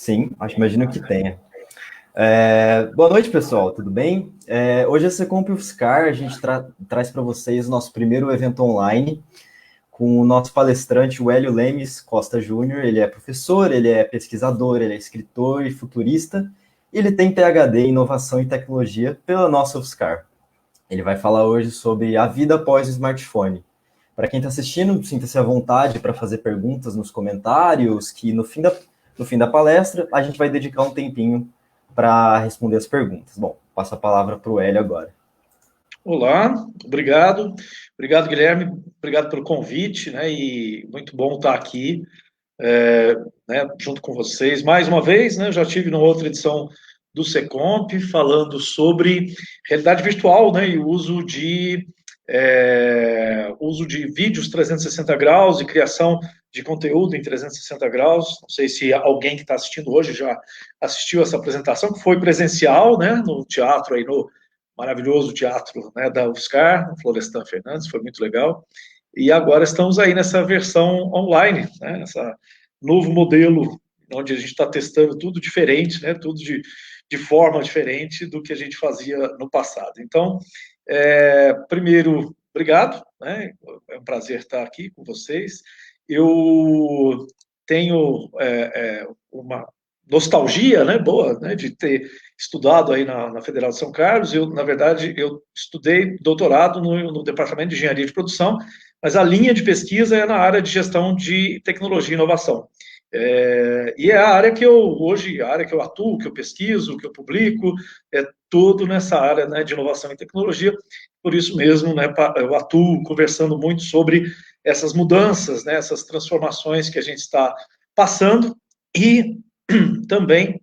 Sim, imagino que tenha. Boa noite, pessoal, tudo bem? Hoje a Secomp UFSCar, a gente traz para vocês o nosso primeiro evento online com o nosso palestrante, o Hélio Lemes Costa Júnior. Ele é professor, ele é pesquisador, ele é escritor e futurista, e ele tem PhD em Inovação e Tecnologia pela nossa UFSCar. Ele vai falar hoje sobre a vida após o smartphone. Para quem está assistindo, sinta-se à vontade para fazer perguntas nos comentários, que no fim da palestra a gente vai dedicar um tempinho para responder as perguntas. Bom, passo a palavra para o Hélio agora. Olá, obrigado. Obrigado, Guilherme. Obrigado pelo convite, né? E muito bom estar aqui, né, junto com vocês. Mais uma vez, né? Eu já tive numa outra edição do Secomp falando sobre realidade virtual, né? E uso de vídeos 360 graus e criação de conteúdo em 360 graus. Não sei se alguém que está assistindo hoje já assistiu essa apresentação, que foi presencial, né? No teatro aí no maravilhoso teatro, né, da UFSCar, no Florestan Fernandes, foi muito legal. E agora estamos aí nessa versão online, né, nessa novo modelo, onde a gente está testando tudo diferente, né, tudo de forma diferente do que a gente fazia no passado. Então, primeiro, obrigado, né, é um prazer estar aqui com vocês. Eu tenho uma nostalgia, né, boa, né, de ter estudado aí na Federal de São Carlos. Na verdade, eu estudei doutorado no Departamento de Engenharia de Produção, mas a linha de pesquisa é na área de gestão de tecnologia e inovação. E é a área que a área que eu atuo, que eu pesquiso, que eu publico, é tudo nessa área, né, de inovação e tecnologia. Por isso mesmo, né, eu atuo conversando muito sobre essas mudanças, né, essas transformações que a gente está passando e também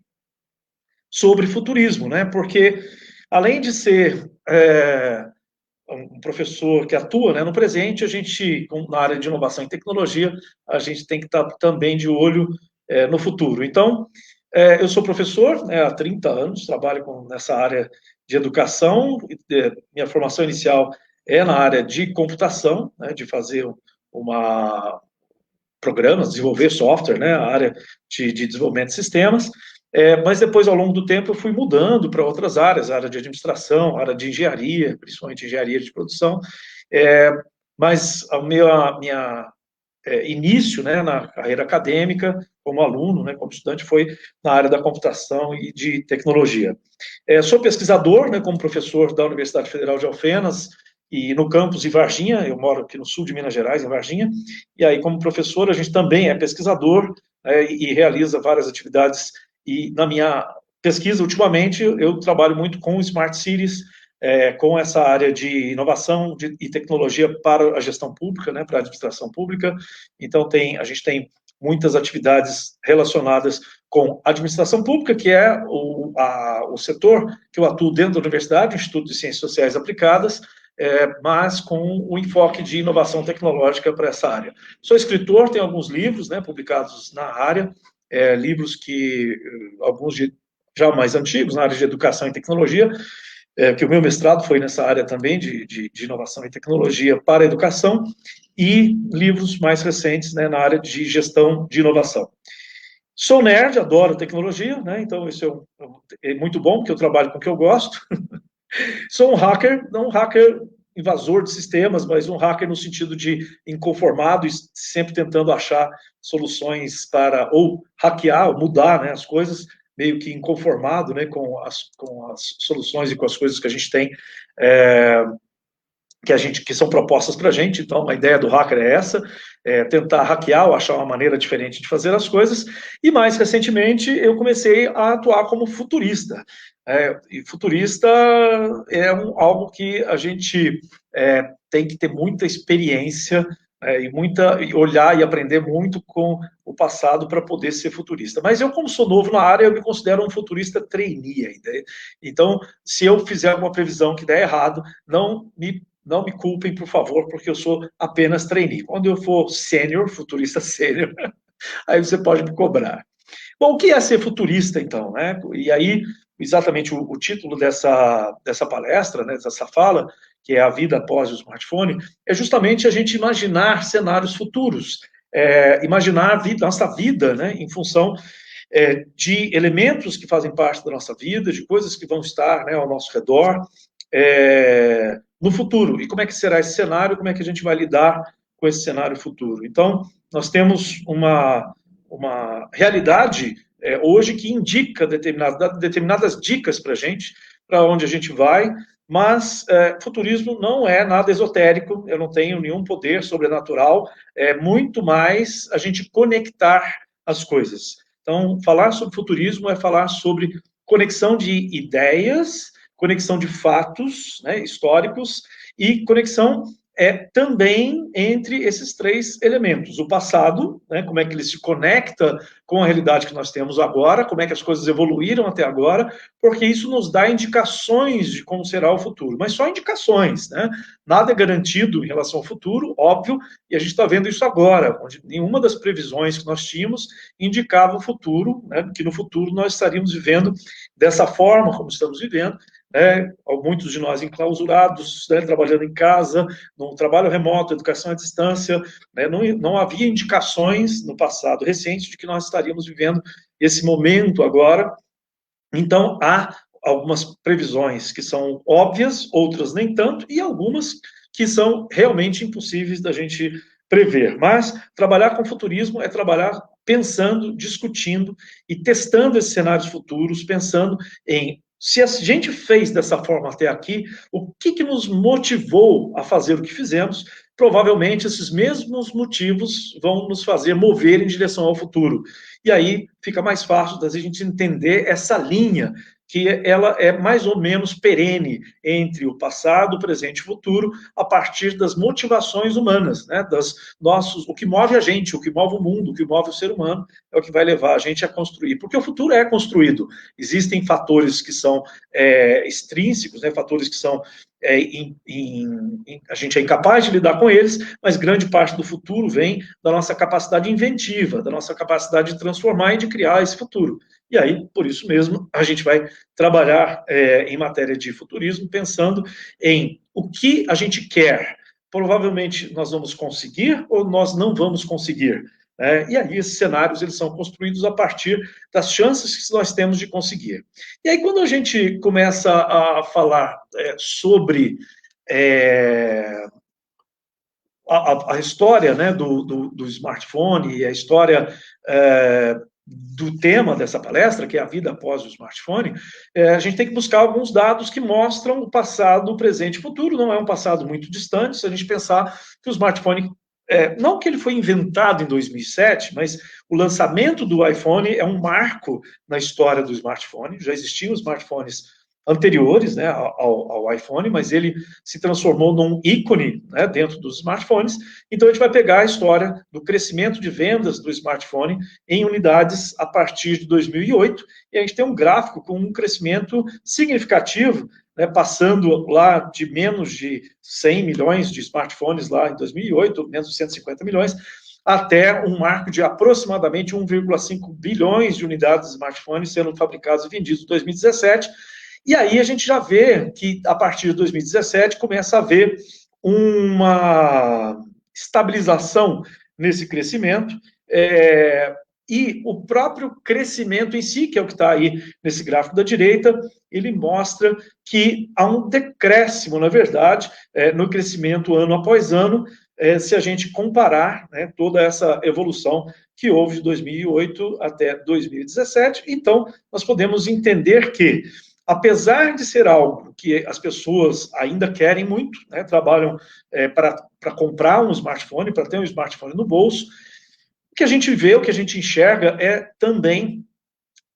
sobre futurismo, né? Porque além de ser um professor que atua, né, no presente, a gente, na área de inovação e tecnologia, a gente tem que estar também de olho no futuro. Então, eu sou professor, né, há 30 anos, trabalho nessa área de educação. Minha formação inicial é na área de computação, né, de fazer programas, desenvolver software, né, a área de desenvolvimento de sistemas. Mas depois, ao longo do tempo, eu fui mudando para outras áreas, área de administração, área de engenharia, principalmente engenharia de produção. Mas o minha início, né, na carreira acadêmica, como aluno, né, como estudante, foi na área da computação e de tecnologia. Sou pesquisador, né, como professor da Universidade Federal de Alfenas, e no campus em Varginha. Eu moro aqui no sul de Minas Gerais, em Varginha, e aí, como professor, a gente também é pesquisador, e realiza várias atividades. E na minha pesquisa, ultimamente, eu trabalho muito com Smart Cities, com essa área de inovação e tecnologia para a gestão pública, né, para a administração pública. Então, a gente tem muitas atividades relacionadas com administração pública, que é o setor que eu atuo dentro da universidade, Instituto de Ciências Sociais Aplicadas, mas com o enfoque de inovação tecnológica para essa área. Sou escritor, tenho alguns livros, né, publicados na área, livros que, alguns já mais antigos, na área de educação e tecnologia, que o meu mestrado foi nessa área também de inovação e tecnologia para a educação, e livros mais recentes, né, na área de gestão de inovação. Sou nerd, adoro tecnologia, né, então isso é muito bom, porque eu trabalho com o que eu gosto. Sou um hacker, não um hacker invasor de sistemas, mas um hacker no sentido de inconformado e sempre tentando achar soluções para ou hackear, ou mudar, né, as coisas, meio que inconformado, né, com as soluções e com as coisas que a gente tem, que são propostas para a gente. Então, a ideia do hacker é essa, tentar hackear ou achar uma maneira diferente de fazer as coisas. E mais recentemente, eu comecei a atuar como futurista. E futurista é algo que a gente tem que ter muita experiência, e olhar e aprender muito com o passado para poder ser futurista. Mas eu, como sou novo na área, eu me considero um futurista trainee ainda. Então, se eu fizer alguma previsão que der errado, não me culpem, por favor, porque eu sou apenas trainee. Quando eu for sênior, futurista sênior, aí você pode me cobrar. Bom, o que é ser futurista, então, né? E aí, exatamente o título dessa palestra, né, dessa fala, que é a vida após o smartphone, é justamente a gente imaginar cenários futuros, imaginar nossa vida, né, em função de elementos que fazem parte da nossa vida, de coisas que vão estar, né, ao nosso redor, no futuro. E como é que será esse cenário, como é que a gente vai lidar com esse cenário futuro. Então, nós temos uma realidade hoje que indica determinadas dicas para a gente, para onde a gente vai, mas futurismo não é nada esotérico, eu não tenho nenhum poder sobrenatural, é muito mais a gente conectar as coisas. Então, falar sobre futurismo é falar sobre conexão de ideias, conexão de fatos, né, históricos, e conexão também entre esses três elementos. O passado, né, como é que ele se conecta com a realidade que nós temos agora, como é que as coisas evoluíram até agora, porque isso nos dá indicações de como será o futuro, mas só indicações, né? Nada é garantido em relação ao futuro, óbvio, e a gente está vendo isso agora, onde nenhuma das previsões que nós tínhamos indicava o futuro, né, que no futuro nós estaríamos vivendo dessa forma como estamos vivendo, muitos de nós enclausurados, né, trabalhando em casa, no trabalho remoto, educação à distância, né, não havia indicações no passado recente de que nós estaríamos vivendo esse momento agora. Então, há algumas previsões que são óbvias, outras nem tanto, e algumas que são realmente impossíveis da gente prever. Mas trabalhar com futurismo é trabalhar pensando, discutindo e testando esses cenários futuros, pensando em se a gente fez dessa forma até aqui, o que nos motivou a fazer o que fizemos? Provavelmente esses mesmos motivos vão nos fazer mover em direção ao futuro. E aí fica mais fácil da gente entender essa linha, que ela é mais ou menos perene entre o passado, o presente e o futuro, a partir das motivações humanas, né? O que move a gente, o que move o mundo, o que move o ser humano, é o que vai levar a gente a construir. Porque o futuro é construído. Existem fatores que são extrínsecos, né? Fatores que são a gente é incapaz de lidar com eles, mas grande parte do futuro vem da nossa capacidade inventiva, da nossa capacidade de transformar e de criar esse futuro. E aí, por isso mesmo, a gente vai trabalhar em matéria de futurismo, pensando em o que a gente quer. Provavelmente nós vamos conseguir ou nós não vamos conseguir. E aí esses cenários eles são construídos a partir das chances que nós temos de conseguir. E aí quando a gente começa a falar sobre a história, né, do smartphone e a história do tema dessa palestra, que é a vida após o smartphone, a gente tem que buscar alguns dados que mostram o passado, o presente e o futuro. Não é um passado muito distante, se a gente pensar que o smartphone não que ele foi inventado em 2007, mas o lançamento do iPhone é um marco na história do smartphone. Já existiam smartphones anteriores, né, ao iPhone, mas ele se transformou num ícone, né, dentro dos smartphones. Então, a gente vai pegar a história do crescimento de vendas do smartphone em unidades a partir de 2008, e a gente tem um gráfico com um crescimento significativo, né, passando lá de menos de 100 milhões de smartphones lá em 2008, menos de 150 milhões, até um marco de aproximadamente 1,5 bilhões de unidades de smartphones sendo fabricados e vendidos em 2017. E aí a gente já vê que, a partir de 2017, começa a haver uma estabilização nesse crescimento, e o próprio crescimento em si, que é o que está aí nesse gráfico da direita, ele mostra que há um decréscimo, na verdade, no crescimento ano após ano, se a gente comparar, né, toda essa evolução que houve de 2008 até 2017. Então, nós podemos entender que, apesar de ser algo que as pessoas ainda querem muito, né, trabalham para comprar um smartphone, para ter um smartphone no bolso, o que a gente vê, o que a gente enxerga é também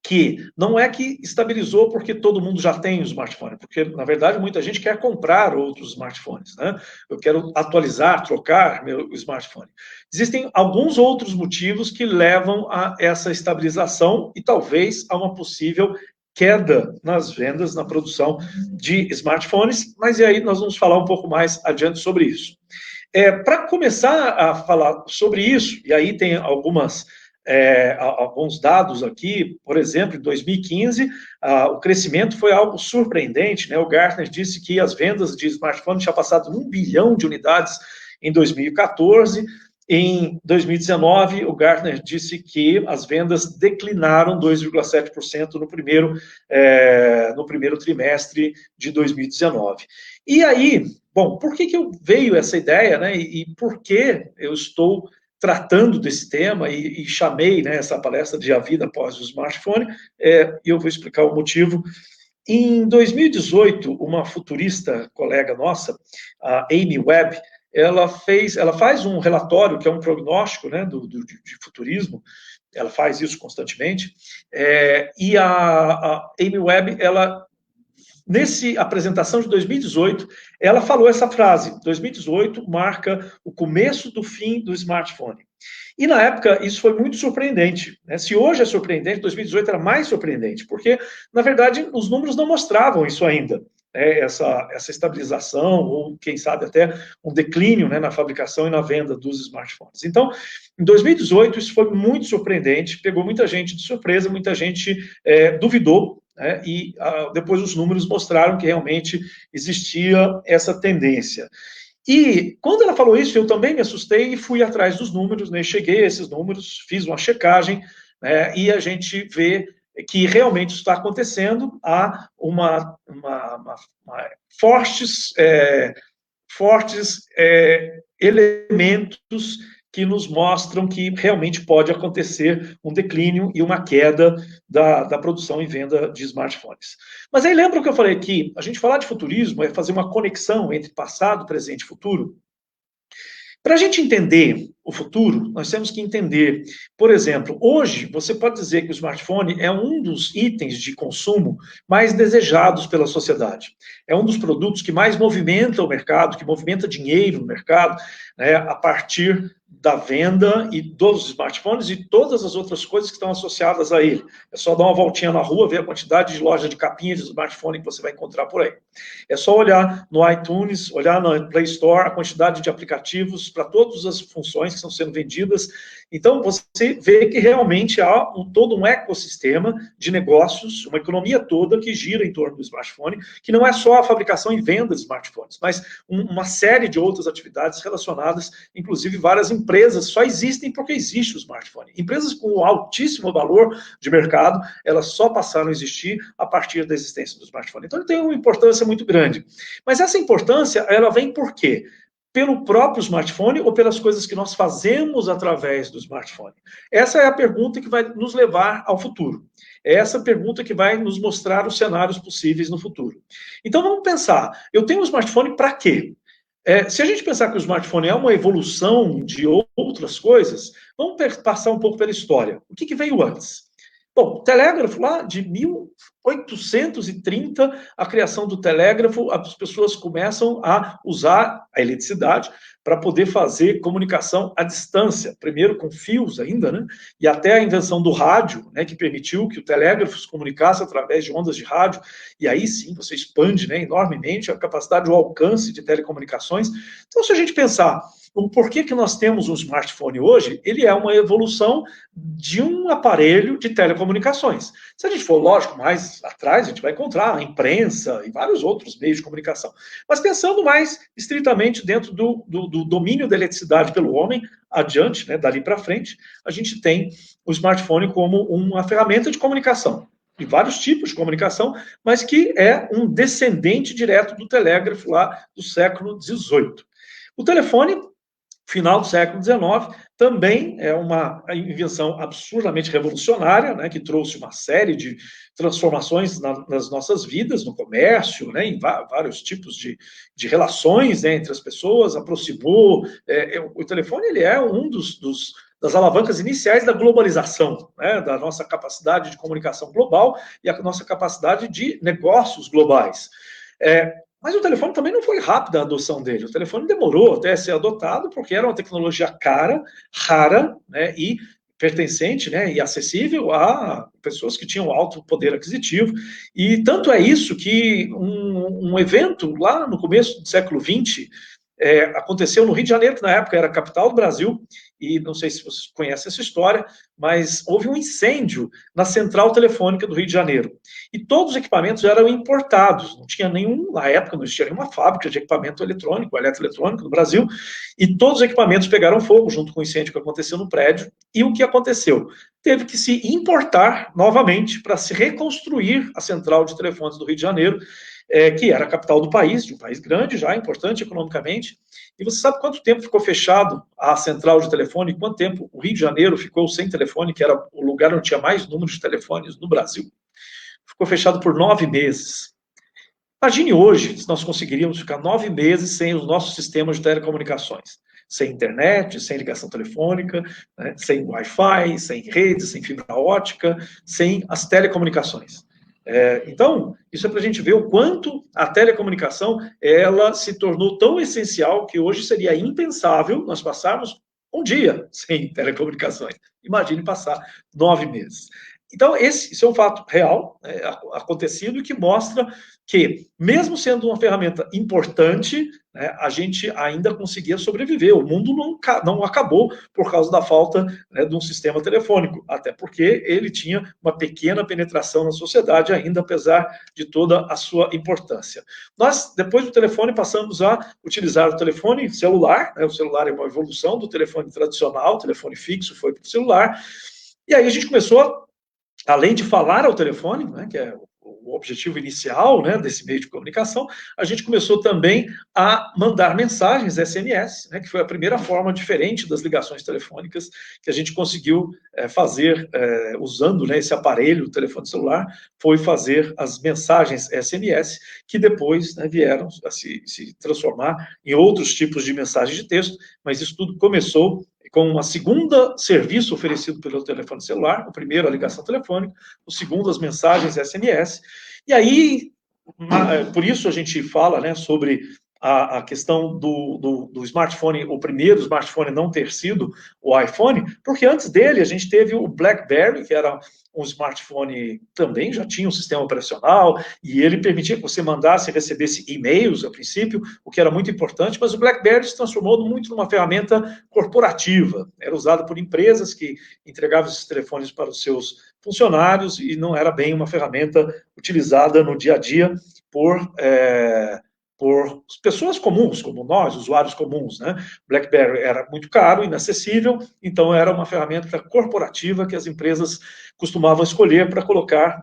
que não é que estabilizou porque todo mundo já tem um smartphone, porque, na verdade, muita gente quer comprar outros smartphones, né? Eu quero atualizar, trocar meu smartphone. Existem alguns outros motivos que levam a essa estabilização e talvez a uma possível queda nas vendas, na produção de smartphones, mas e aí nós vamos falar um pouco mais adiante sobre isso. Para começar a falar sobre isso, e aí tem alguns dados aqui, por exemplo, em 2015, o crescimento foi algo surpreendente, né? O Gartner disse que as vendas de smartphones tinham passado 1 bilhão de unidades em 2014, Em 2019, o Gartner disse que as vendas declinaram 2,7% no primeiro trimestre de 2019. E aí, bom, por que veio essa ideia, né? E por que eu estou tratando desse tema e chamei, né, essa palestra de A Vida Após o Smartphone, e eu vou explicar o motivo. Em 2018, uma futurista colega nossa, a Amy Webb, ela faz um relatório que é um prognóstico, né, de futurismo. Ela faz isso constantemente. E a Amy Webb, nessa apresentação de 2018, ela falou essa frase: 2018 marca o começo do fim do smartphone. E na época isso foi muito surpreendente, né? Se hoje é surpreendente, 2018 era mais surpreendente, porque, na verdade, os números não mostravam isso ainda, né? Essa estabilização, ou quem sabe até um declínio, né, na fabricação e na venda dos smartphones. Então, em 2018, isso foi muito surpreendente, pegou muita gente de surpresa, muita gente duvidou, né? E depois os números mostraram que realmente existia essa tendência. E quando ela falou isso, eu também me assustei e fui atrás dos números, né? Cheguei a esses números, fiz uma checagem, né? E a gente vê que realmente isso está acontecendo. Há fortes elementos que nos mostram que realmente pode acontecer um declínio e uma queda da produção e venda de smartphones. Mas aí lembra o que eu falei aqui? A gente falar de futurismo é fazer uma conexão entre passado, presente e futuro. Para a gente entender o futuro, nós temos que entender, por exemplo, hoje você pode dizer que o smartphone é um dos itens de consumo mais desejados pela sociedade. É um dos produtos que mais movimenta o mercado, que movimenta dinheiro no mercado, né, a partir da venda e dos smartphones e todas as outras coisas que estão associadas a ele. É só dar uma voltinha na rua, ver a quantidade de lojas de capinhas de smartphone que você vai encontrar por aí. É só olhar no iTunes, olhar na Play Store, a quantidade de aplicativos para todas as funções que estão sendo vendidas. Então, você vê que realmente há todo um ecossistema de negócios, uma economia toda que gira em torno do smartphone, que não é só a fabricação e venda de smartphones, mas uma série de outras atividades relacionadas, inclusive várias empresas só existem porque existe o smartphone. Empresas com altíssimo valor de mercado, elas só passaram a existir a partir da existência do smartphone. Então, ele tem uma importância muito grande. Mas essa importância, ela vem por quê? Pelo próprio smartphone ou pelas coisas que nós fazemos através do smartphone? Essa é a pergunta que vai nos levar ao futuro. É essa pergunta que vai nos mostrar os cenários possíveis no futuro. Então, vamos pensar, eu tenho um smartphone para quê? Se a gente pensar que o smartphone é uma evolução de outras coisas, vamos passar um pouco pela história. O que veio antes? Bom, o telégrafo lá de 1830, a criação do telégrafo, as pessoas começam a usar a eletricidade para poder fazer comunicação à distância, primeiro com fios ainda, né? E até a invenção do rádio, né, que permitiu que o telégrafo se comunicasse através de ondas de rádio, e aí sim você expande, né, enormemente a capacidade, o alcance de telecomunicações. Então, se a gente pensar o porquê que nós temos um smartphone hoje, ele é uma evolução de um aparelho de telecomunicações. Se a gente for, lógico, mais atrás, a gente vai encontrar a imprensa e vários outros meios de comunicação. Mas pensando mais estritamente dentro do domínio da eletricidade pelo homem, adiante, né, dali para frente, a gente tem o smartphone como uma ferramenta de comunicação. De vários tipos de comunicação, mas que é um descendente direto do telégrafo lá do século XVIII. O telefone, final do século XIX, também é uma invenção absurdamente revolucionária, né, que trouxe uma série de transformações nas nossas vidas, no comércio, né, em vários tipos de relações, né, entre as pessoas, aproximou. O telefone ele é um das alavancas iniciais da globalização, né, da nossa capacidade de comunicação global e a nossa capacidade de negócios globais. Mas o telefone também não foi rápida a adoção dele. O telefone demorou até ser adotado, porque era uma tecnologia cara, rara, né, e pertencente, né, e acessível a pessoas que tinham alto poder aquisitivo. E tanto é isso que um evento lá no começo do século XX, aconteceu no Rio de Janeiro, que na época era a capital do Brasil, e não sei se vocês conhecem essa história, mas houve um incêndio na central telefônica do Rio de Janeiro. E todos os equipamentos eram importados, não tinha nenhum, na época não existia nenhuma fábrica de equipamento eletrônico, eletroeletrônico no Brasil, e todos os equipamentos pegaram fogo junto com o incêndio que aconteceu no prédio. E o que aconteceu? Teve que se importar novamente para se reconstruir a central de telefones do Rio de Janeiro, que era a capital do país, de um país grande já, importante economicamente. E você sabe quanto tempo ficou fechado a central de telefone? Quanto tempo o Rio de Janeiro ficou sem telefone, que era o lugar onde tinha mais número de telefones no Brasil? Ficou fechado por 9 meses. Imagine hoje se nós conseguiríamos ficar 9 meses sem os nossos sistemas de telecomunicações. Sem internet, sem ligação telefônica, né, sem Wi-Fi, sem redes, sem fibra ótica, sem as telecomunicações. Então, isso é para a gente ver o quanto a telecomunicação ela se tornou tão essencial que hoje seria impensável nós passarmos um dia sem telecomunicações. Imagine passar 9 meses. Então, isso é um fato real, acontecido, e que mostra que, mesmo sendo uma ferramenta importante, né, a gente ainda conseguia sobreviver. O mundo não acabou por causa da falta, né, de um sistema telefônico, até porque ele tinha uma pequena penetração na sociedade ainda, apesar de toda a sua importância. Nós, depois do telefone, passamos a utilizar o telefone celular, né, o celular é uma evolução do telefone tradicional, o telefone fixo foi para o celular, e aí a gente começou, além de falar ao telefone, né, que é o objetivo inicial, né, desse meio de comunicação, a gente começou também a mandar mensagens SMS, né, que foi a primeira forma diferente das ligações telefônicas que a gente conseguiu fazer usando, né, esse aparelho, o telefone celular, foi fazer as mensagens SMS, que depois, né, vieram a se transformar em outros tipos de mensagens de texto, mas isso tudo começou com uma segunda serviço oferecido pelo telefone celular, o primeiro a ligação telefônica, o segundo as mensagens SMS, e aí, por isso a gente fala, né, sobre a questão do smartphone, o primeiro smartphone não ter sido o iPhone, porque antes dele a gente teve o BlackBerry, que era um smartphone também, já tinha um sistema operacional, e ele permitia que você mandasse e recebesse e-mails, a princípio, o que era muito importante, mas o BlackBerry se transformou muito numa ferramenta corporativa, era usado por empresas que entregavam esses telefones para os seus funcionários, e não era bem uma ferramenta utilizada no dia a dia por pessoas comuns, como nós, usuários comuns, né? BlackBerry era muito caro, inacessível, então era uma ferramenta corporativa que as empresas costumavam escolher para colocar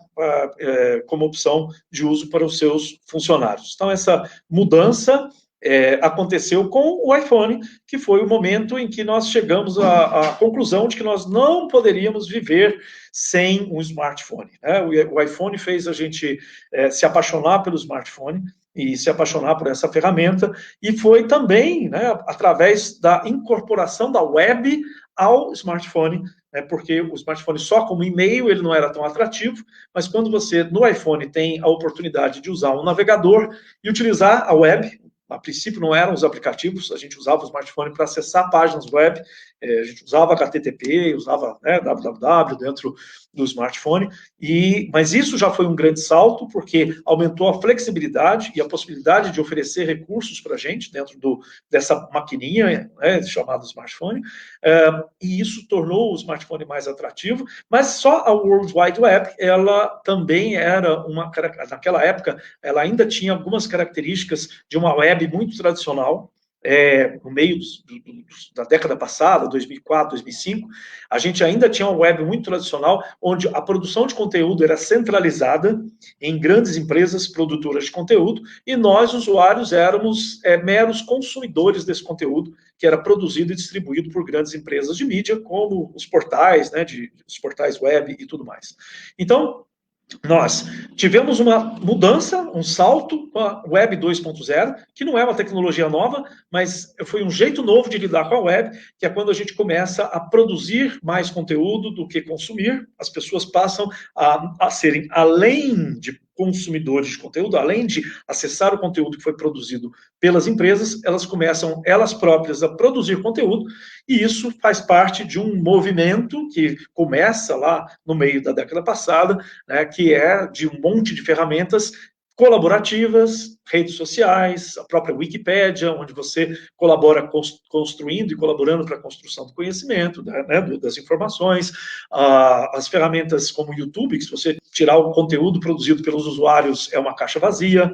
como opção de uso para os seus funcionários. Então, essa mudança aconteceu com o iPhone, que foi o momento em que nós chegamos à conclusão de que nós não poderíamos viver sem um smartphone, né? O iPhone fez a gente se apaixonar pelo smartphone e se apaixonar por essa ferramenta, e foi também, né, através da incorporação da web ao smartphone, né, porque o smartphone só como e-mail ele não era tão atrativo, mas quando você no iPhone tem a oportunidade de usar um navegador e utilizar a web, a princípio não eram os aplicativos, a gente usava o smartphone para acessar páginas web, a gente usava HTTP, usava, né, www dentro do smartphone, mas isso já foi um grande salto, porque aumentou a flexibilidade e a possibilidade de oferecer recursos para a gente dentro dessa maquininha, né, chamada smartphone, e isso tornou o smartphone mais atrativo, mas só a World Wide Web, ela também era naquela época, ela ainda tinha algumas características de uma web muito tradicional. No meio da década passada, 2004, 2005, a gente ainda tinha uma web muito tradicional, onde a produção de conteúdo era centralizada em grandes empresas produtoras de conteúdo, e nós, usuários, éramos meros consumidores desse conteúdo, que era produzido e distribuído por grandes empresas de mídia, como os portais, né, os portais web e tudo mais. Então, nós tivemos uma mudança, um salto com a Web 2.0, que não é uma tecnologia nova, mas foi um jeito novo de lidar com a web, que é quando a gente começa a produzir mais conteúdo do que consumir, as pessoas passam a serem, além de consumidores de conteúdo, além de acessar o conteúdo que foi produzido pelas empresas, elas começam, elas próprias, a produzir conteúdo, e isso faz parte de um movimento que começa lá no meio da década passada, né, que é de um monte de ferramentas colaborativas, redes sociais, a própria Wikipédia, onde você colabora construindo e colaborando para a construção do conhecimento, né, das informações, as ferramentas como o YouTube, que se você tirar o conteúdo produzido pelos usuários é uma caixa vazia,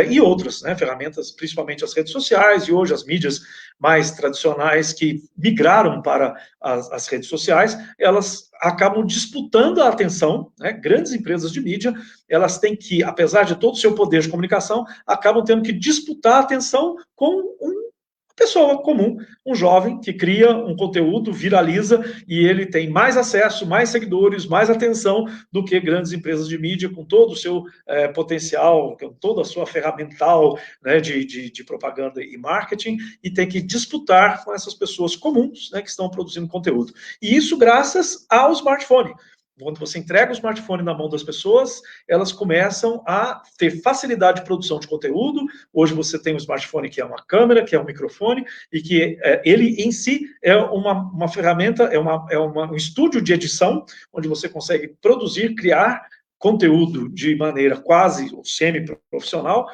e outras, né, ferramentas, principalmente as redes sociais, e hoje as mídias mais tradicionais que migraram para as redes sociais, elas acabam disputando a atenção, né? Grandes empresas de mídia, elas têm que, apesar de todo o seu poder de comunicação, acabam tendo que disputar a atenção com uma pessoa comum, um jovem que cria um conteúdo, viraliza, e ele tem mais acesso, mais seguidores, mais atenção do que grandes empresas de mídia, com todo o seu potencial, com toda a sua ferramental, né, de propaganda e marketing, e tem que disputar com essas pessoas comuns, né, que estão produzindo conteúdo. E isso graças ao smartphone. Quando você entrega o smartphone na mão das pessoas, elas começam a ter facilidade de produção de conteúdo. Hoje você tem um smartphone que é uma câmera, que é um microfone, e que ele em si é uma ferramenta, um estúdio de edição, onde você consegue produzir, criar conteúdo de maneira quase semi-profissional,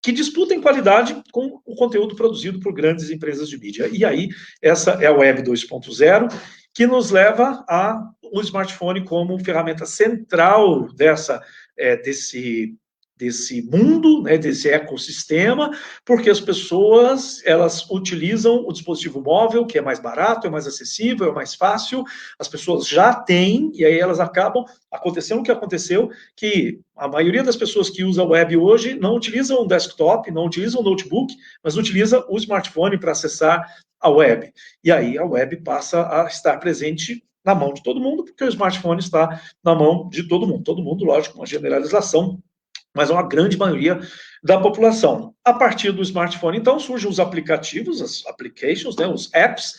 que disputa em qualidade com o conteúdo produzido por grandes empresas de mídia. E aí, essa é a Web 2.0, que nos leva a o smartphone como ferramenta central desse mundo, né, desse ecossistema, porque as pessoas, elas utilizam o dispositivo móvel, que é mais barato, é mais acessível, é mais fácil, as pessoas já têm, e aí elas acabam, acontecendo o que aconteceu, que a maioria das pessoas que usa a web hoje não utilizam um desktop, não utilizam um notebook, mas utiliza o smartphone para acessar a web. E aí a web passa a estar presente na mão de todo mundo, porque o smartphone está na mão de todo mundo. Todo mundo, lógico, uma generalização, mas é uma grande maioria da população. A partir do smartphone, então, surgem os aplicativos, as applications, né, os apps,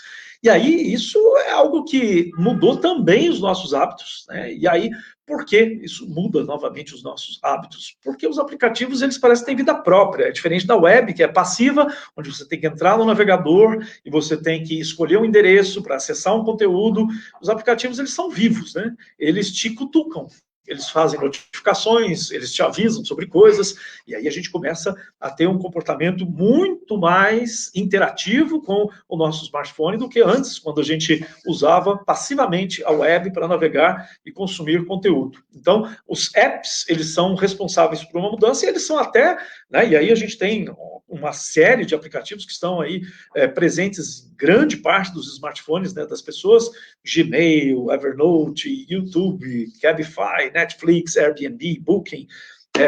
e aí isso é algo que mudou também os nossos hábitos, né? E aí, por que isso muda novamente os nossos hábitos? Porque os aplicativos, eles parecem ter vida própria, é diferente da web, que é passiva, onde você tem que entrar no navegador e você tem que escolher um endereço para acessar um conteúdo. Os aplicativos, eles são vivos, né? Eles te cutucam. Eles fazem notificações, eles te avisam sobre coisas, e aí a gente começa a ter um comportamento muito mais interativo com o nosso smartphone do que antes, quando a gente usava passivamente a web para navegar e consumir conteúdo. Então, os apps, eles são responsáveis por uma mudança, e eles são até, né, e aí a gente tem uma série de aplicativos que estão aí presentes em grande parte dos smartphones, né, das pessoas, Gmail, Evernote, YouTube, Cabify, Netflix, Airbnb, Booking,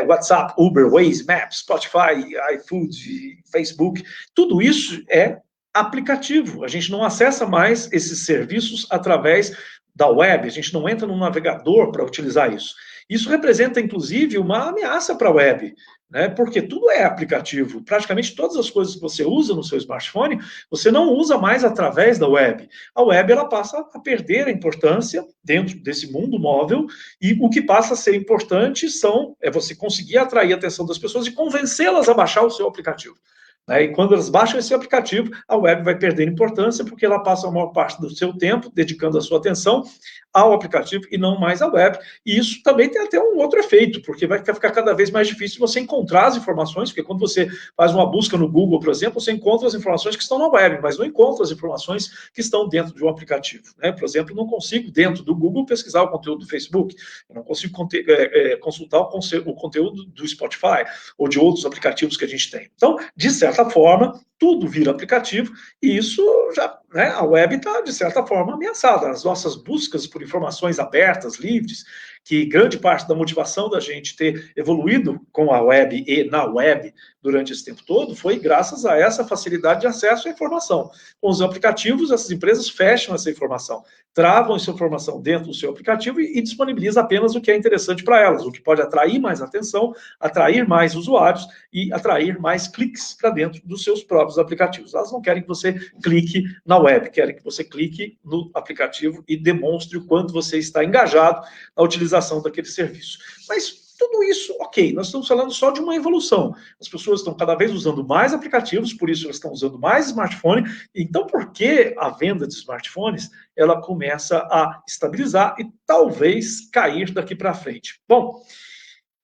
WhatsApp, Uber, Waze, Maps, Spotify, iFood, Facebook, tudo isso é aplicativo. A gente não acessa mais esses serviços através da web, a gente não entra no navegador para utilizar isso. Isso representa, inclusive, uma ameaça para a web, né? Porque tudo é aplicativo. Praticamente todas as coisas que você usa no seu smartphone, você não usa mais através da web. A web, ela passa a perder a importância dentro desse mundo móvel, e o que passa a ser importante é você conseguir atrair a atenção das pessoas e convencê-las a baixar o seu aplicativo. E quando elas baixam esse aplicativo, a web vai perder importância, porque ela passa a maior parte do seu tempo dedicando a sua atenção ao aplicativo e não mais à web. E isso também tem até um outro efeito, porque vai ficar cada vez mais difícil você encontrar as informações, porque quando você faz uma busca no Google, por exemplo, você encontra as informações que estão na web, mas não encontra as informações que estão dentro de um aplicativo. Por exemplo, não consigo, dentro do Google, pesquisar o conteúdo do Facebook, eu não consigo consultar o conteúdo do Spotify ou de outros aplicativos que a gente tem. Então, de certa forma, tudo vira aplicativo, e isso já, né, a web está, de certa forma, ameaçada. As nossas buscas por informações abertas, livres, que grande parte da motivação da gente ter evoluído com a web e na web durante esse tempo todo foi graças a essa facilidade de acesso à informação. Com os aplicativos, essas empresas fecham essa informação, travam essa informação dentro do seu aplicativo e disponibilizam apenas o que é interessante para elas, o que pode atrair mais atenção, atrair mais usuários e atrair mais cliques para dentro dos seus próprios aplicativos. Elas não querem que você clique na web, querem que você clique no aplicativo e demonstre o quanto você está engajado na utilização daquele serviço. Mas tudo isso, ok, nós estamos falando só de uma evolução. As pessoas estão cada vez usando mais aplicativos, por isso elas estão usando mais smartphone. Então, por que a venda de smartphones ela começa a estabilizar e talvez cair daqui para frente? Bom,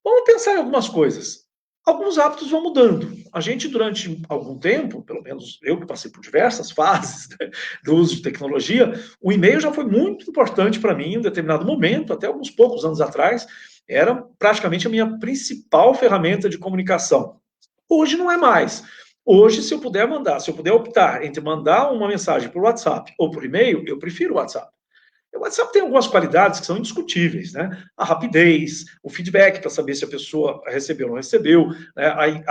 Vamos pensar em algumas coisas. Alguns hábitos vão mudando. A gente, durante algum tempo, pelo menos eu que passei por diversas fases, né, do uso de tecnologia, o e-mail já foi muito importante para mim em um determinado momento, até alguns poucos anos atrás, era praticamente a minha principal ferramenta de comunicação. Hoje não é mais. Hoje, se eu puder mandar, se eu puder optar entre mandar uma mensagem por WhatsApp ou por e-mail, eu prefiro o WhatsApp. O WhatsApp tem algumas qualidades que são indiscutíveis, né? A rapidez, o feedback para saber se a pessoa recebeu ou não recebeu, né?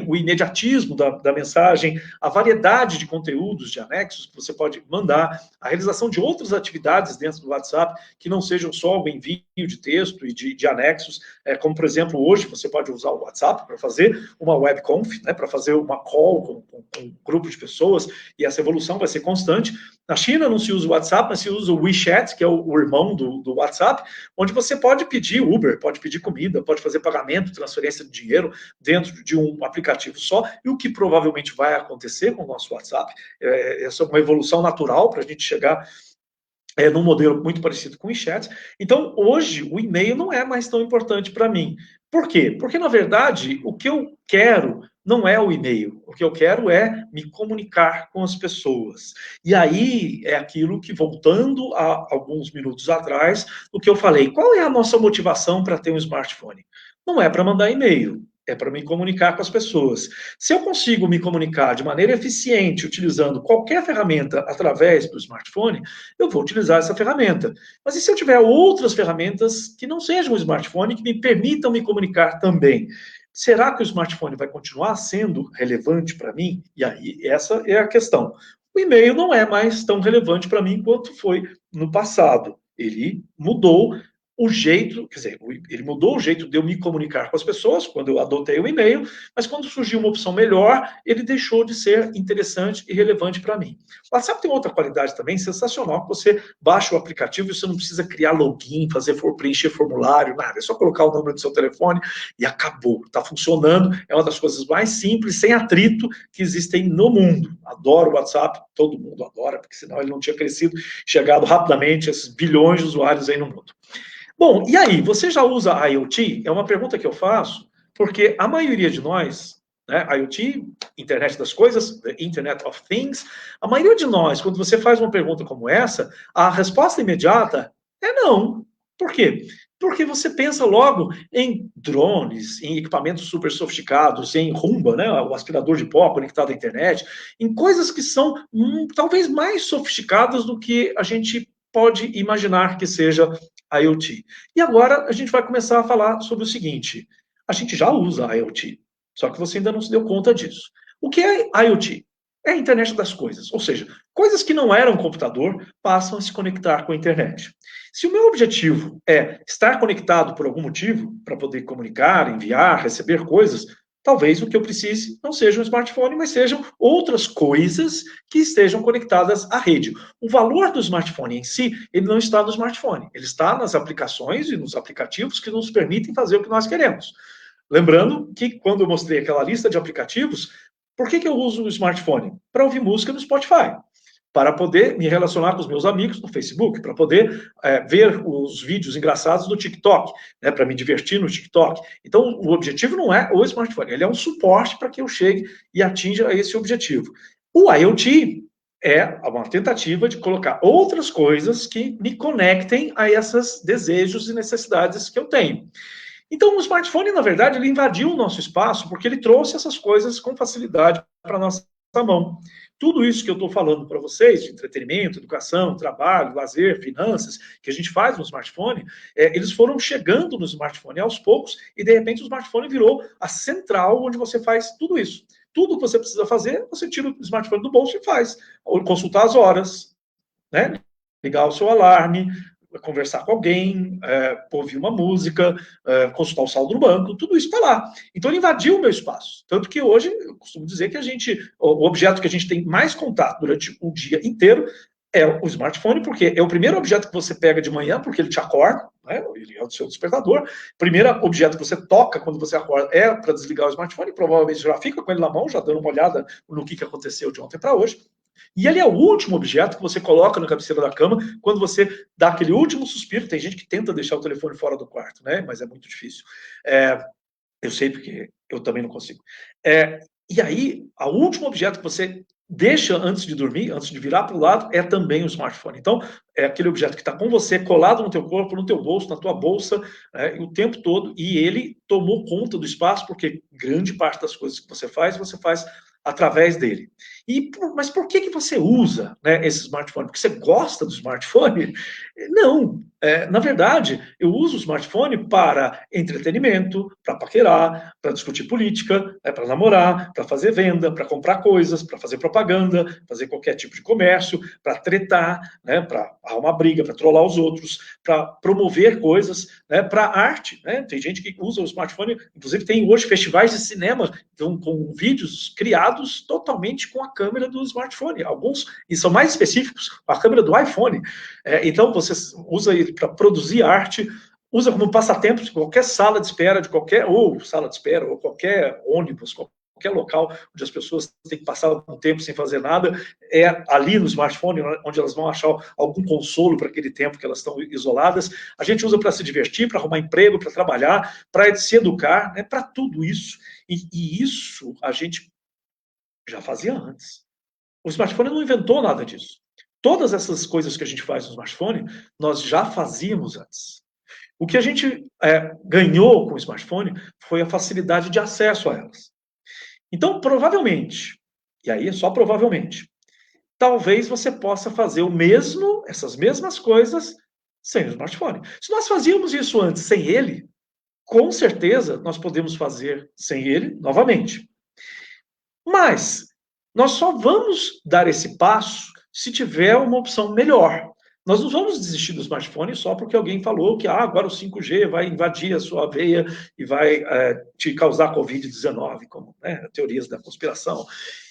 O imediatismo da mensagem, a variedade de conteúdos, de anexos que você pode mandar, a realização de outras atividades dentro do WhatsApp que não sejam só o envio de texto e de anexos, como, por exemplo, hoje você pode usar o WhatsApp para fazer uma webconf, né? Para fazer uma call com um grupo de pessoas, e essa evolução vai ser constante. Na China não se usa o WhatsApp, mas se usa o WeChat, que é o irmão do WhatsApp, onde você pode pedir Uber, pode pedir comida, pode fazer pagamento, transferência de dinheiro dentro de um aplicativo só, e o que provavelmente vai acontecer com o nosso WhatsApp, essa é uma evolução natural para a gente chegar num modelo muito parecido com o WeChat. Então, hoje, o e-mail não é mais tão importante para mim. Por quê? Porque, na verdade, o que eu quero não é o e-mail. O que eu quero é me comunicar com as pessoas. E aí é aquilo que, voltando a alguns minutos atrás, o que eu falei, qual é a nossa motivação para ter um smartphone? Não é para mandar e-mail. É para me comunicar com as pessoas. Se eu consigo me comunicar de maneira eficiente utilizando qualquer ferramenta através do smartphone, eu vou utilizar essa ferramenta. Mas e se eu tiver outras ferramentas que não sejam o smartphone, que me permitam me comunicar também? Será que o smartphone vai continuar sendo relevante para mim? E aí, essa é a questão. O e-mail não é mais tão relevante para mim quanto foi no passado. Ele mudou o jeito, quer dizer, ele mudou o jeito de eu me comunicar com as pessoas quando eu adotei o e-mail, mas quando surgiu uma opção melhor, ele deixou de ser interessante e relevante para mim. O WhatsApp tem outra qualidade também sensacional, que você baixa o aplicativo e você não precisa criar login, preencher formulário, nada. É só colocar o número do seu telefone e acabou. Está funcionando, é uma das coisas mais simples, sem atrito, que existem no mundo. Adoro o WhatsApp, todo mundo adora, porque senão ele não tinha crescido, chegado rapidamente a esses bilhões de usuários aí no mundo. Bom, e aí, você já usa IoT? É uma pergunta que eu faço, porque a maioria de nós, né, IoT, Internet das Coisas, Internet of Things, a maioria de nós, quando você faz uma pergunta como essa, a resposta imediata é não. Por quê? Porque você pensa logo em drones, em equipamentos super sofisticados, em Roomba, né, o aspirador de pó conectado à internet, em coisas que são talvez mais sofisticadas do que a gente pode imaginar que seja IoT. E agora a gente vai começar a falar sobre o seguinte: a gente já usa IoT, só que você ainda não se deu conta disso. O que é IoT? É a internet das coisas, ou seja, coisas que não eram computador passam a se conectar com a internet. Se o meu objetivo é estar conectado por algum motivo, para poder comunicar, enviar, receber coisas, talvez o que eu precise não seja um smartphone, mas sejam outras coisas que estejam conectadas à rede. O valor do smartphone em si, ele não está no smartphone, ele está nas aplicações e nos aplicativos que nos permitem fazer o que nós queremos. Lembrando que quando eu mostrei aquela lista de aplicativos, por que eu uso o smartphone? Para ouvir música no Spotify, para poder me relacionar com os meus amigos no Facebook, para poder ver os vídeos engraçados do TikTok, né, para me divertir no TikTok. Então, o objetivo não é o smartphone, ele é um suporte para que eu chegue e atinja esse objetivo. O IoT é uma tentativa de colocar outras coisas que me conectem a esses desejos e necessidades que eu tenho. Então, o smartphone, na verdade, ele invadiu o nosso espaço porque ele trouxe essas coisas com facilidade para a nossa mão. Tudo isso que eu estou falando para vocês, de entretenimento, educação, trabalho, lazer, finanças, que a gente faz no smartphone, eles foram chegando no smartphone aos poucos e, de repente, o smartphone virou a central onde você faz tudo isso. Tudo que você precisa fazer, você tira o smartphone do bolso e faz. Ou consultar as horas, né? Ligar o seu alarme, conversar com alguém, ouvir uma música, consultar o saldo no banco, tudo isso está lá. Então ele invadiu o meu espaço. Tanto que hoje, eu costumo dizer que o objeto que a gente tem mais contato durante o dia inteiro é o smartphone, porque é o primeiro objeto que você pega de manhã, porque ele te acorda, né? Ele é o seu despertador. O primeiro objeto que você toca quando você acorda é para desligar o smartphone, provavelmente já fica com ele na mão, já dando uma olhada no que aconteceu de ontem para hoje. E ele é o último objeto que você coloca na cabeceira da cama quando você dá aquele último suspiro. Tem gente que tenta deixar o telefone fora do quarto, né? Mas é muito difícil. Eu sei porque eu também não consigo. E aí, o último objeto que você deixa antes de dormir, antes de virar para o lado, é também o smartphone. Então, é aquele objeto que está com você, colado no teu corpo, no teu bolso, na tua bolsa, o tempo todo, e ele tomou conta do espaço, porque grande parte das coisas que você faz através dele. Mas por que você usa, né, esse smartphone? Porque você gosta do smartphone? Não. Na verdade, eu uso o smartphone para entretenimento, para paquerar, para discutir política, para namorar, para fazer venda, para comprar coisas, para fazer propaganda, fazer qualquer tipo de comércio, para tretar, né, para arrumar briga, para trollar os outros, para promover coisas, né, para arte. Né? Tem gente que usa o smartphone, inclusive tem hoje festivais de cinema com vídeos criados totalmente com a câmera do smartphone. Alguns, e são mais específicos, com a câmera do iPhone. Então, você usa ele para produzir arte, usa como passatempo de qualquer sala de espera, ou qualquer ônibus, qualquer local onde as pessoas têm que passar algum tempo sem fazer nada, é ali no smartphone onde elas vão achar algum consolo para aquele tempo que elas estão isoladas. A gente usa para se divertir, para arrumar emprego, para trabalhar, para se educar, né, para tudo isso. E isso a gente já fazia antes. O smartphone não inventou nada disso. Todas essas coisas que a gente faz no smartphone, nós já fazíamos antes. O que a gente ganhou com o smartphone foi a facilidade de acesso a elas. Então, provavelmente, e aí é só provavelmente, talvez você possa fazer essas mesmas coisas sem o smartphone. Se nós fazíamos isso antes sem ele, com certeza nós podemos fazer sem ele novamente. Mas nós só vamos dar esse passo se tiver uma opção melhor. Nós não vamos desistir do smartphone só porque alguém falou que agora o 5G vai invadir a sua veia e vai te causar Covid-19, como teorias da conspiração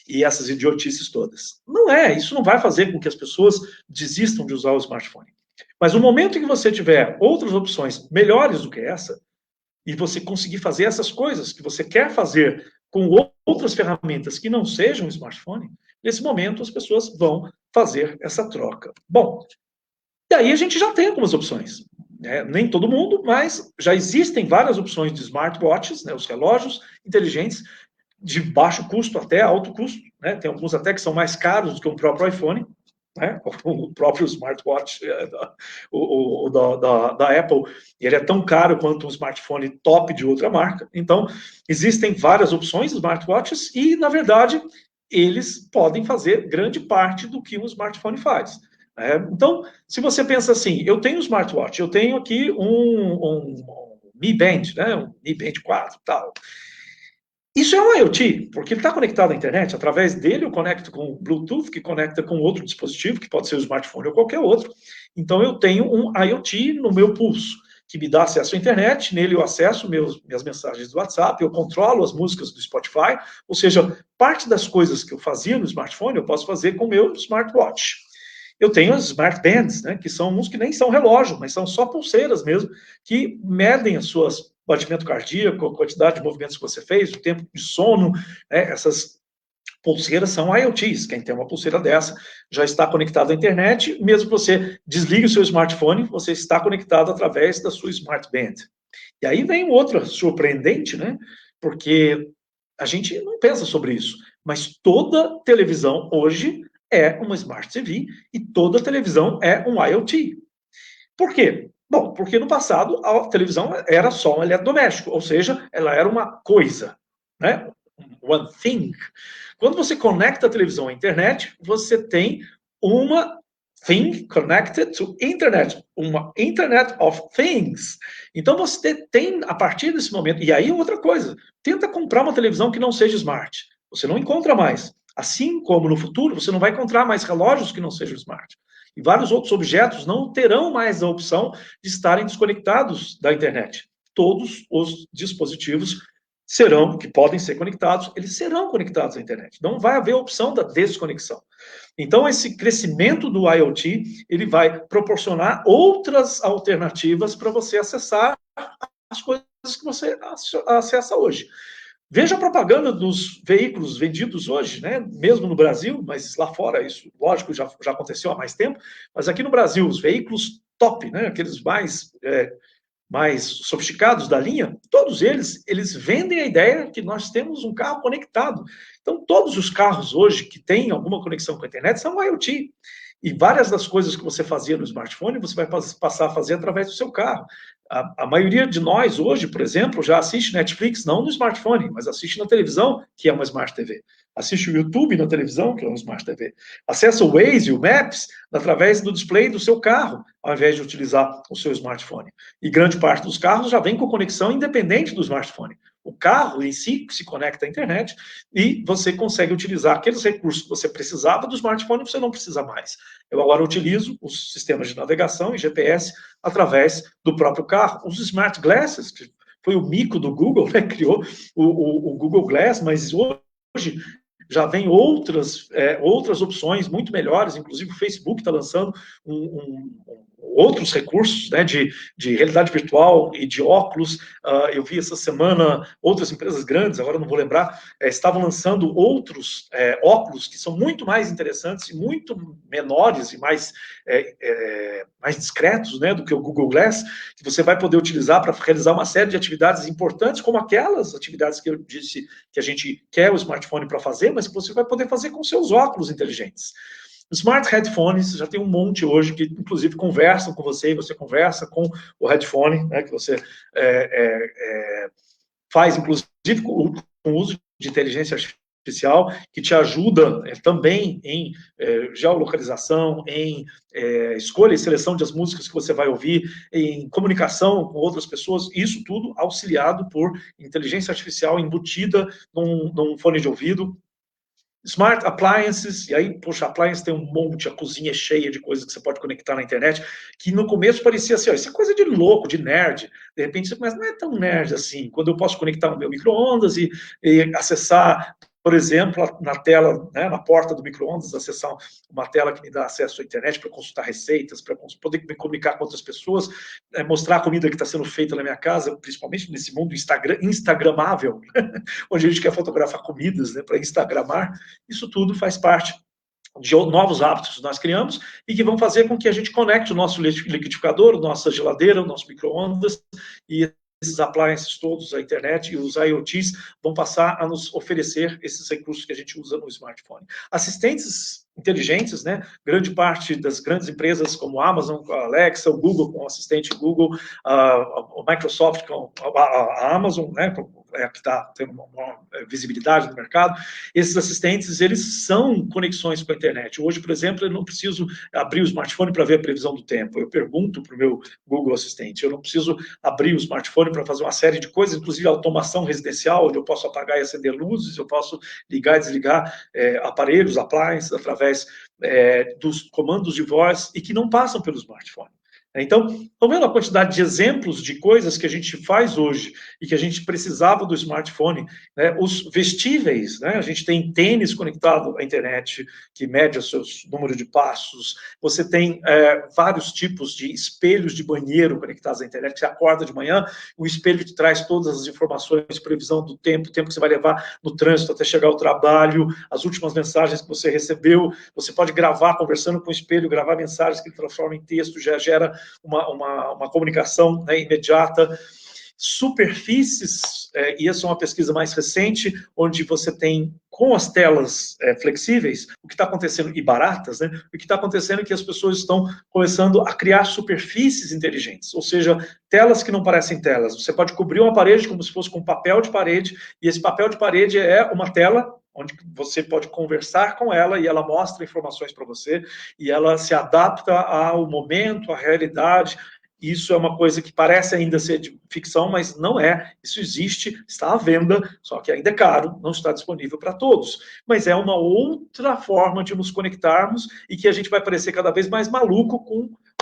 e essas idiotices todas. Não é, isso não vai fazer com que as pessoas desistam de usar o smartphone. Mas no momento em que você tiver outras opções melhores do que essa, e você conseguir fazer essas coisas que você quer fazer com outras ferramentas que não sejam o smartphone, nesse momento as pessoas vão fazer essa troca. Bom, e aí a gente já tem algumas opções. Nem todo mundo, mas já existem várias opções de smartwatches, os relógios inteligentes, de baixo custo até alto custo. Tem alguns até que são mais caros do que o próprio iPhone. O próprio smartwatch da Apple, ele é tão caro quanto um smartphone top de outra marca. Então, existem várias opções de smartwatches e, na verdade, eles podem fazer grande parte do que um smartphone faz. Então, se você pensa assim, eu tenho um smartwatch, eu tenho aqui um Mi Band, um Mi Band 4 e tal. Isso é um IoT, porque ele está conectado à internet. Através dele eu conecto com Bluetooth, que conecta com outro dispositivo, que pode ser o smartphone ou qualquer outro. Então eu tenho um IoT no meu pulso, que me dá acesso à internet. Nele eu acesso minhas mensagens do WhatsApp, eu controlo as músicas do Spotify. Ou seja, parte das coisas que eu fazia no smartphone eu posso fazer com o meu smartwatch. Eu tenho as smart bands, que são uns que nem são relógio, mas são só pulseiras mesmo, que medem as suas batimento cardíaco, a quantidade de movimentos que você fez, o tempo de sono. Essas pulseiras são IoTs. Quem tem uma pulseira dessa já está conectado à internet. Mesmo que você desligue o seu smartphone, você está conectado através da sua smart band. E aí vem outra surpreendente, porque a gente não pensa sobre isso, mas toda televisão hoje é uma Smart TV e toda televisão é um IoT. Por quê? Bom, porque no passado a televisão era só um eletrodoméstico, ou seja, ela era uma coisa, one thing. Quando você conecta a televisão à internet, você tem uma thing connected to internet, uma Internet of Things. Então você tem, a partir desse momento, e aí outra coisa, tenta comprar uma televisão que não seja smart. Você não encontra mais. Assim como no futuro, você não vai encontrar mais relógios que não sejam smart. E vários outros objetos não terão mais a opção de estarem desconectados da internet. Todos os dispositivos que podem ser conectados, eles serão conectados à internet. Não vai haver opção da desconexão. Então, esse crescimento do IoT, ele vai proporcionar outras alternativas para você acessar as coisas que você acessa hoje. Veja a propaganda dos veículos vendidos hoje, né? Mesmo no Brasil, mas lá fora isso, lógico, já aconteceu há mais tempo, mas aqui no Brasil, os veículos top, né? Aqueles mais sofisticados da linha, todos eles vendem a ideia que nós temos um carro conectado. Então, todos os carros hoje que têm alguma conexão com a internet são IoT. E várias das coisas que você fazia no smartphone, você vai passar a fazer através do seu carro. A maioria de nós hoje, por exemplo, já assiste Netflix não no smartphone, mas assiste na televisão, que é uma Smart TV. Assiste o YouTube na televisão, que é uma Smart TV. Acessa o Waze, o Maps, através do display do seu carro, ao invés de utilizar o seu smartphone. E grande parte dos carros já vem com conexão independente do smartphone. O carro em si se conecta à internet e você consegue utilizar aqueles recursos que você precisava do smartphone, você não precisa mais. Eu agora utilizo os sistemas de navegação e GPS através do próprio carro. Os Smart Glasses, que foi o mico do Google, né, criou o Google Glass, mas hoje já vem outras opções muito melhores, inclusive o Facebook está lançando outros recursos, né, de realidade virtual e de óculos. Eu vi essa semana outras empresas grandes, agora não vou lembrar, estavam lançando outros óculos que são muito mais interessantes e muito menores e mais discretos, né, do que o Google Glass, que você vai poder utilizar para realizar uma série de atividades importantes, como aquelas atividades que eu disse que a gente quer o smartphone para fazer, mas que você vai poder fazer com seus óculos inteligentes. Smart Headphones, já tem um monte hoje que, inclusive, conversam com você e você conversa com o headphone, né, que você faz, inclusive, com o uso de inteligência artificial, que te ajuda também em geolocalização, em escolha e seleção das músicas que você vai ouvir, em comunicação com outras pessoas, isso tudo auxiliado por inteligência artificial embutida num fone de ouvido. Smart Appliances, e aí, poxa, Appliance tem um monte, a cozinha é cheia de coisas que você pode conectar na internet, que no começo parecia assim, ó, isso é coisa de louco, de nerd. De repente você começa, não é tão nerd assim, quando eu posso conectar o meu micro-ondas e acessar, por exemplo, na tela, né, na porta do micro-ondas, acessar uma tela que me dá acesso à internet para consultar receitas, para poder me comunicar com outras pessoas, mostrar a comida que está sendo feita na minha casa, principalmente nesse mundo instagramável, onde a gente quer fotografar comidas, né, para instagramar. Isso tudo faz parte de novos hábitos que nós criamos e que vão fazer com que a gente conecte o nosso liquidificador, a nossa geladeira, o nosso micro-ondas e esses appliances todos, a internet e os IoTs vão passar a nos oferecer esses recursos que a gente usa no smartphone. Assistentes inteligentes, né? Grande parte das grandes empresas como a Amazon, a Alexa, o Google com o assistente Google, a Microsoft com a Amazon, né? Que está tendo uma visibilidade no mercado. Esses assistentes, eles são conexões com a internet. Hoje, por exemplo, eu não preciso abrir o smartphone para ver a previsão do tempo. Eu pergunto para o meu Google Assistente. Eu não preciso abrir o smartphone para fazer uma série de coisas, inclusive automação residencial, onde eu posso apagar e acender luzes, eu posso ligar e desligar aparelhos, appliances, através dos comandos de voz e que não passam pelo smartphone. Então, estão vendo a quantidade de exemplos de coisas que a gente faz hoje e que a gente precisava do smartphone, né? Os vestíveis, né? A gente tem tênis conectado à internet, que mede o seu número de passos, você tem vários tipos de espelhos de banheiro conectados à internet, que você acorda de manhã, o espelho te traz todas as informações, previsão do tempo, o tempo que você vai levar no trânsito até chegar ao trabalho, as últimas mensagens que você recebeu, você pode gravar conversando com o espelho, gravar mensagens que ele transforma em texto, já gera uma comunicação, né, imediata. Superfícies, e essa é uma pesquisa mais recente, onde você tem, com as telas flexíveis, o que está acontecendo, e baratas, né, o que está acontecendo é que as pessoas estão começando a criar superfícies inteligentes, ou seja, telas que não parecem telas. Você pode cobrir uma parede como se fosse com papel de parede, e esse papel de parede é uma tela onde você pode conversar com ela e ela mostra informações para você e ela se adapta ao momento, à realidade. Isso é uma coisa que parece ainda ser de ficção, mas não é. Isso existe, está à venda, só que ainda é caro, não está disponível para todos. Mas é uma outra forma de nos conectarmos e que a gente vai parecer cada vez mais maluco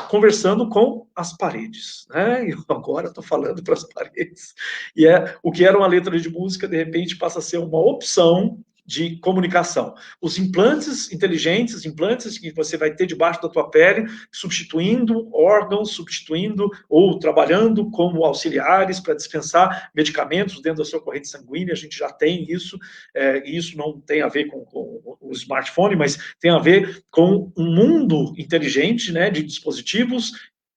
conversando com as paredes, né? Eu agora estou falando para as paredes. E o que era uma letra de música, de repente, passa a ser uma opção de comunicação. Os implantes inteligentes, implantes que você vai ter debaixo da tua pele, substituindo órgãos, substituindo ou trabalhando como auxiliares para dispensar medicamentos dentro da sua corrente sanguínea. A gente já tem isso, e isso não tem a ver com o smartphone, mas tem a ver com um mundo inteligente, né, de dispositivos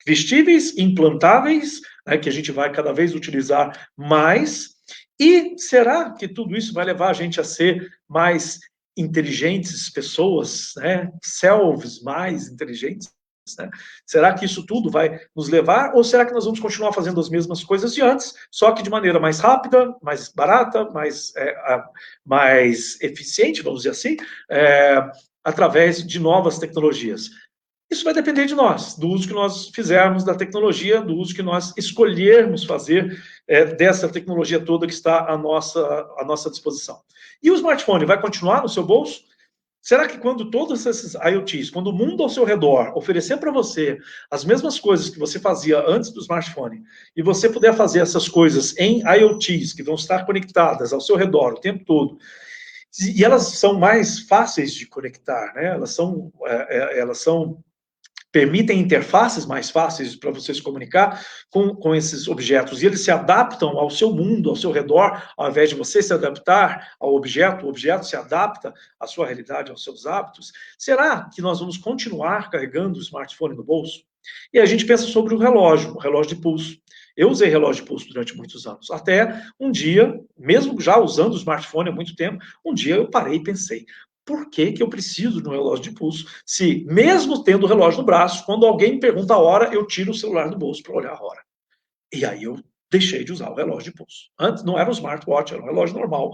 vestíveis, implantáveis, né, que a gente vai cada vez utilizar mais. E será que tudo isso vai levar a gente a ser mais inteligentes pessoas, né, selves mais inteligentes? Né? Será que isso tudo vai nos levar, ou será que nós vamos continuar fazendo as mesmas coisas de antes, só que de maneira mais rápida, mais barata, mais eficiente, vamos dizer assim, através de novas tecnologias? Isso vai depender de nós, do uso que nós fizermos da tecnologia, do uso que nós escolhermos fazer dessa tecnologia toda que está à nossa disposição. E o smartphone vai continuar no seu bolso? Será que quando todos esses IoTs, quando o mundo ao seu redor oferecer para você as mesmas coisas que você fazia antes do smartphone, e você puder fazer essas coisas em IoTs, que vão estar conectadas ao seu redor o tempo todo, e elas são mais fáceis de conectar, né? Elas permitem interfaces mais fáceis para você se comunicar com esses objetos, e eles se adaptam ao seu mundo, ao seu redor, ao invés de você se adaptar ao objeto, o objeto se adapta à sua realidade, aos seus hábitos. Será que nós vamos continuar carregando o smartphone no bolso? E a gente pensa sobre o relógio de pulso. Eu usei relógio de pulso durante muitos anos, até um dia, mesmo já usando o smartphone há muito tempo, um dia eu parei e pensei, por que eu preciso de um relógio de pulso, se mesmo tendo o relógio no braço, quando alguém me pergunta a hora, eu tiro o celular do bolso para olhar a hora. E aí eu deixei de usar o relógio de pulso. Antes não era um smartwatch, era um relógio normal.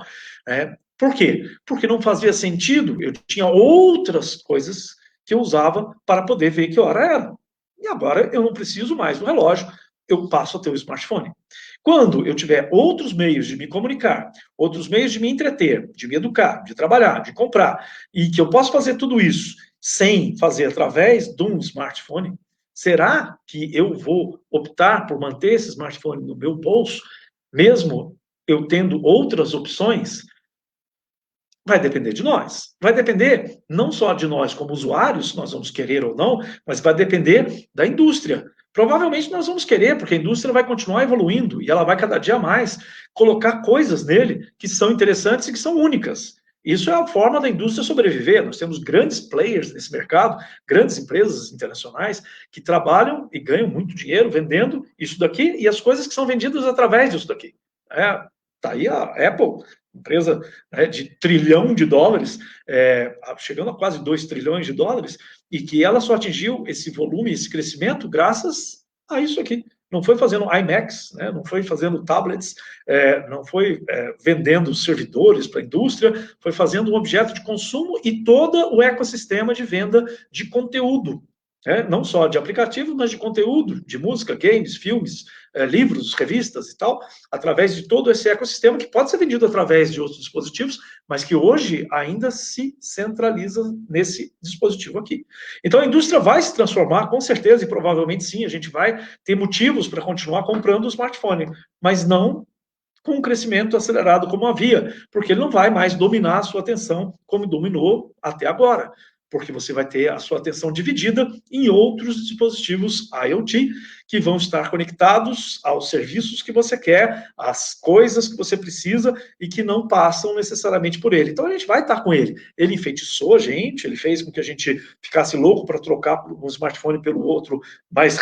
Por quê? Porque não fazia sentido, eu tinha outras coisas que eu usava para poder ver que hora era. E agora eu não preciso mais do relógio, eu passo a ter o smartphone. Quando eu tiver outros meios de me comunicar, outros meios de me entreter, de me educar, de trabalhar, de comprar, e que eu posso fazer tudo isso sem fazer através de um smartphone, será que eu vou optar por manter esse smartphone no meu bolso, mesmo eu tendo outras opções? Vai depender de nós. Vai depender não só de nós como usuários, se nós vamos querer ou não, mas vai depender da indústria. Provavelmente nós vamos querer, porque a indústria vai continuar evoluindo e ela vai cada dia mais colocar coisas nele que são interessantes e que são únicas. Isso é a forma da indústria sobreviver. Nós temos grandes players nesse mercado, grandes empresas internacionais que trabalham e ganham muito dinheiro vendendo isso daqui e as coisas que são vendidas através disso daqui. Tá aí a Apple, empresa de $1 trilhão, chegando a quase $2 trilhões, e que ela só atingiu esse volume, esse crescimento, graças a isso aqui. Não foi fazendo iMacs, né? Não foi fazendo tablets, não foi vendendo servidores para a indústria, foi fazendo um objeto de consumo e todo o ecossistema de venda de conteúdo. Não só de aplicativos, mas de conteúdo, de música, games, filmes, livros, revistas e tal, através de todo esse ecossistema que pode ser vendido através de outros dispositivos, mas que hoje ainda se centraliza nesse dispositivo aqui. Então a indústria vai se transformar, com certeza, e provavelmente sim, a gente vai ter motivos para continuar comprando o smartphone, mas não com um crescimento acelerado como havia, porque ele não vai mais dominar a sua atenção como dominou até agora, porque você vai ter a sua atenção dividida em outros dispositivos IoT que vão estar conectados aos serviços que você quer, às coisas que você precisa e que não passam necessariamente por ele. Então a gente vai estar com ele. Ele enfeitiçou a gente, ele fez com que a gente ficasse louco para trocar um smartphone pelo outro mais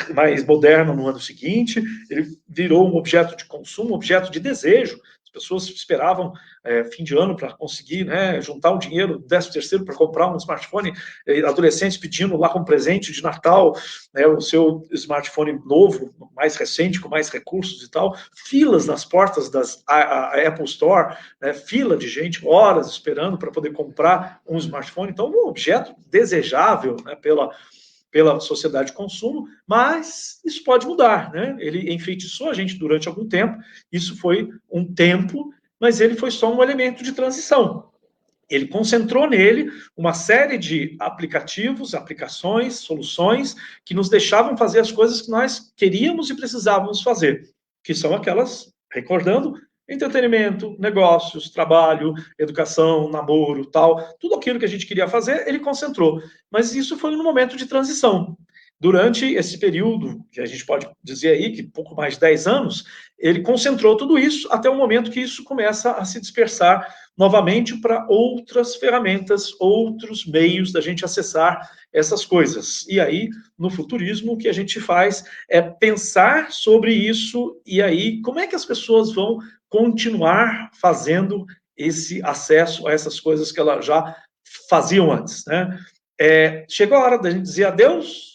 moderno no ano seguinte, ele virou um objeto de consumo, um objeto de desejo. Pessoas esperavam fim de ano para conseguir, né, juntar um dinheiro, 13º para comprar um smartphone, adolescentes pedindo lá como presente de Natal, né, o seu smartphone novo, mais recente, com mais recursos e tal, filas nas portas a Apple Store, né, fila de gente, horas esperando para poder comprar um smartphone. Então, um objeto desejável, né, pela sociedade de consumo, mas isso pode mudar, né? Ele enfeitiçou a gente durante algum tempo, isso foi um tempo, mas ele foi só um elemento de transição. Ele concentrou nele uma série de aplicativos, aplicações, soluções que nos deixavam fazer as coisas que nós queríamos e precisávamos fazer, que são aquelas, recordando, Entretenimento, negócios, trabalho, educação, namoro, tal, tudo aquilo que a gente queria fazer, ele concentrou. Mas isso foi no momento de transição. Durante esse período, que a gente pode dizer aí que pouco mais de 10 anos, ele concentrou tudo isso até o momento que isso começa a se dispersar novamente para outras ferramentas, outros meios da gente acessar essas coisas. E aí, no futurismo, o que a gente faz é pensar sobre isso e aí como é que as pessoas vão continuar fazendo esse acesso a essas coisas que elas já faziam antes, né? Chegou a hora da gente dizer adeus?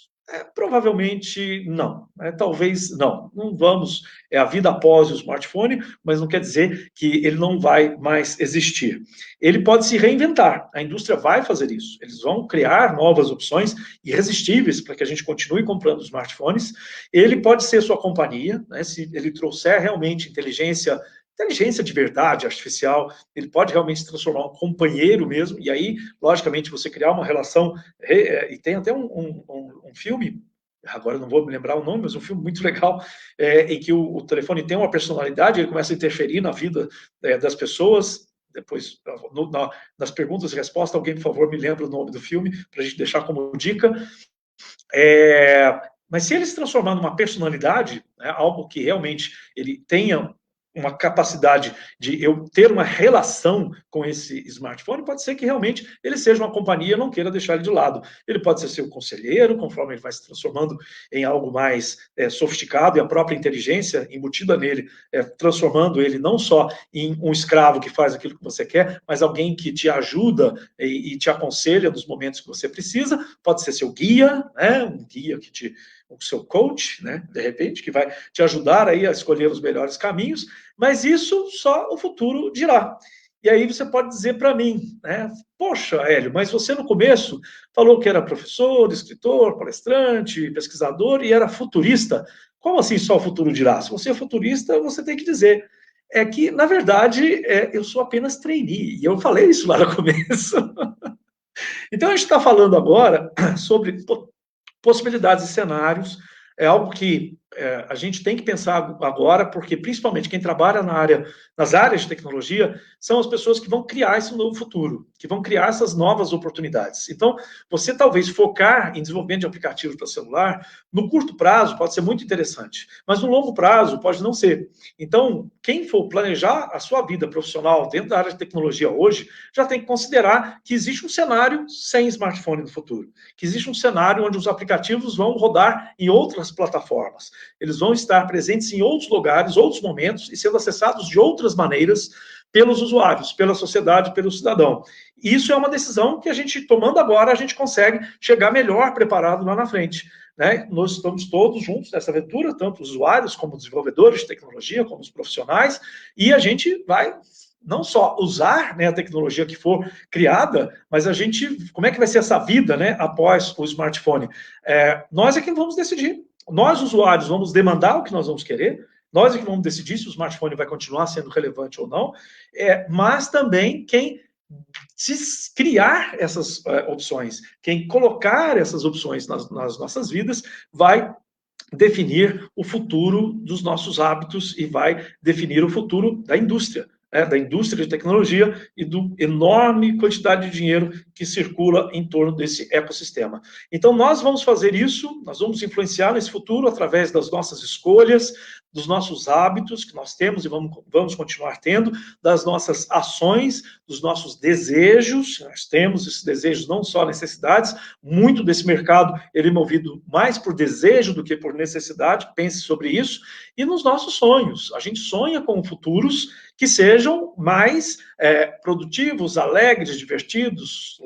Provavelmente não. Talvez não. Não vamos. É a vida após o smartphone, mas não quer dizer que ele não vai mais existir. Ele pode se reinventar. A indústria vai fazer isso. Eles vão criar novas opções irresistíveis para que a gente continue comprando smartphones. Ele pode ser sua companhia, né? Se ele trouxer realmente inteligência de verdade artificial, ele pode realmente se transformar um companheiro mesmo, e aí, logicamente, você criar uma relação, e tem até um filme, agora eu não vou me lembrar o nome, mas um filme muito legal, em que o telefone tem uma personalidade, ele começa a interferir na vida das pessoas. Depois, nas perguntas e respostas, alguém, por favor, me lembra o nome do filme, para a gente deixar como dica. Mas se ele se transformar numa personalidade, né, algo que realmente ele tenha uma capacidade de eu ter uma relação com esse smartphone, pode ser que realmente ele seja uma companhia, não queira deixar ele de lado. Ele pode ser seu conselheiro, conforme ele vai se transformando em algo mais sofisticado, e a própria inteligência embutida nele, transformando ele não só em um escravo que faz aquilo que você quer, mas alguém que te ajuda e te aconselha nos momentos que você precisa. Pode ser seu guia, né? Um guia que o seu coach, né, de repente, que vai te ajudar aí a escolher os melhores caminhos, mas isso só o futuro dirá. E aí você pode dizer para mim, né, poxa, Hélio, mas você no começo falou que era professor, escritor, palestrante, pesquisador e era futurista. Como assim só o futuro dirá? Se você é futurista, você tem que dizer. É que, na verdade, eu sou apenas trainee, e eu falei isso lá no começo. Então, a gente está falando agora sobre possibilidades e cenários, é algo que a gente tem que pensar agora, porque principalmente quem trabalha nas áreas de tecnologia são as pessoas que vão criar esse novo futuro, que vão criar essas novas oportunidades. Então, você talvez focar em desenvolvimento de aplicativos para celular, no curto prazo pode ser muito interessante, mas no longo prazo pode não ser. Então, quem for planejar a sua vida profissional dentro da área de tecnologia hoje, já tem que considerar que existe um cenário sem smartphone no futuro, que existe um cenário onde os aplicativos vão rodar em outras plataformas. Eles vão estar presentes em outros lugares, outros momentos, e sendo acessados de outras maneiras pelos usuários, pela sociedade, pelo cidadão. E isso é uma decisão que a gente, tomando agora, a gente consegue chegar melhor preparado lá na frente. Né? Nós estamos todos juntos nessa aventura, tanto os usuários, como os desenvolvedores de tecnologia, como os profissionais, e a gente vai não só usar, né, a tecnologia que for criada, mas a gente, como é que vai ser essa vida, né, após o smartphone? Nós é quem vamos decidir. Nós, usuários, vamos demandar o que nós vamos querer, nós é que vamos decidir se o smartphone vai continuar sendo relevante ou não, mas também quem criar essas opções, quem colocar essas opções nas nossas vidas, vai definir o futuro dos nossos hábitos e vai definir o futuro da indústria de tecnologia e do enorme quantidade de dinheiro que circula em torno desse ecossistema. Então, nós vamos fazer isso, nós vamos influenciar nesse futuro através das nossas escolhas, dos nossos hábitos que nós temos e vamos continuar tendo, das nossas ações, dos nossos desejos. Nós temos esses desejos, não só necessidades. Muito desse mercado ele é movido mais por desejo do que por necessidade. Pense sobre isso. E nos nossos sonhos. A gente sonha com futuros que sejam mais produtivos, alegres, divertidos,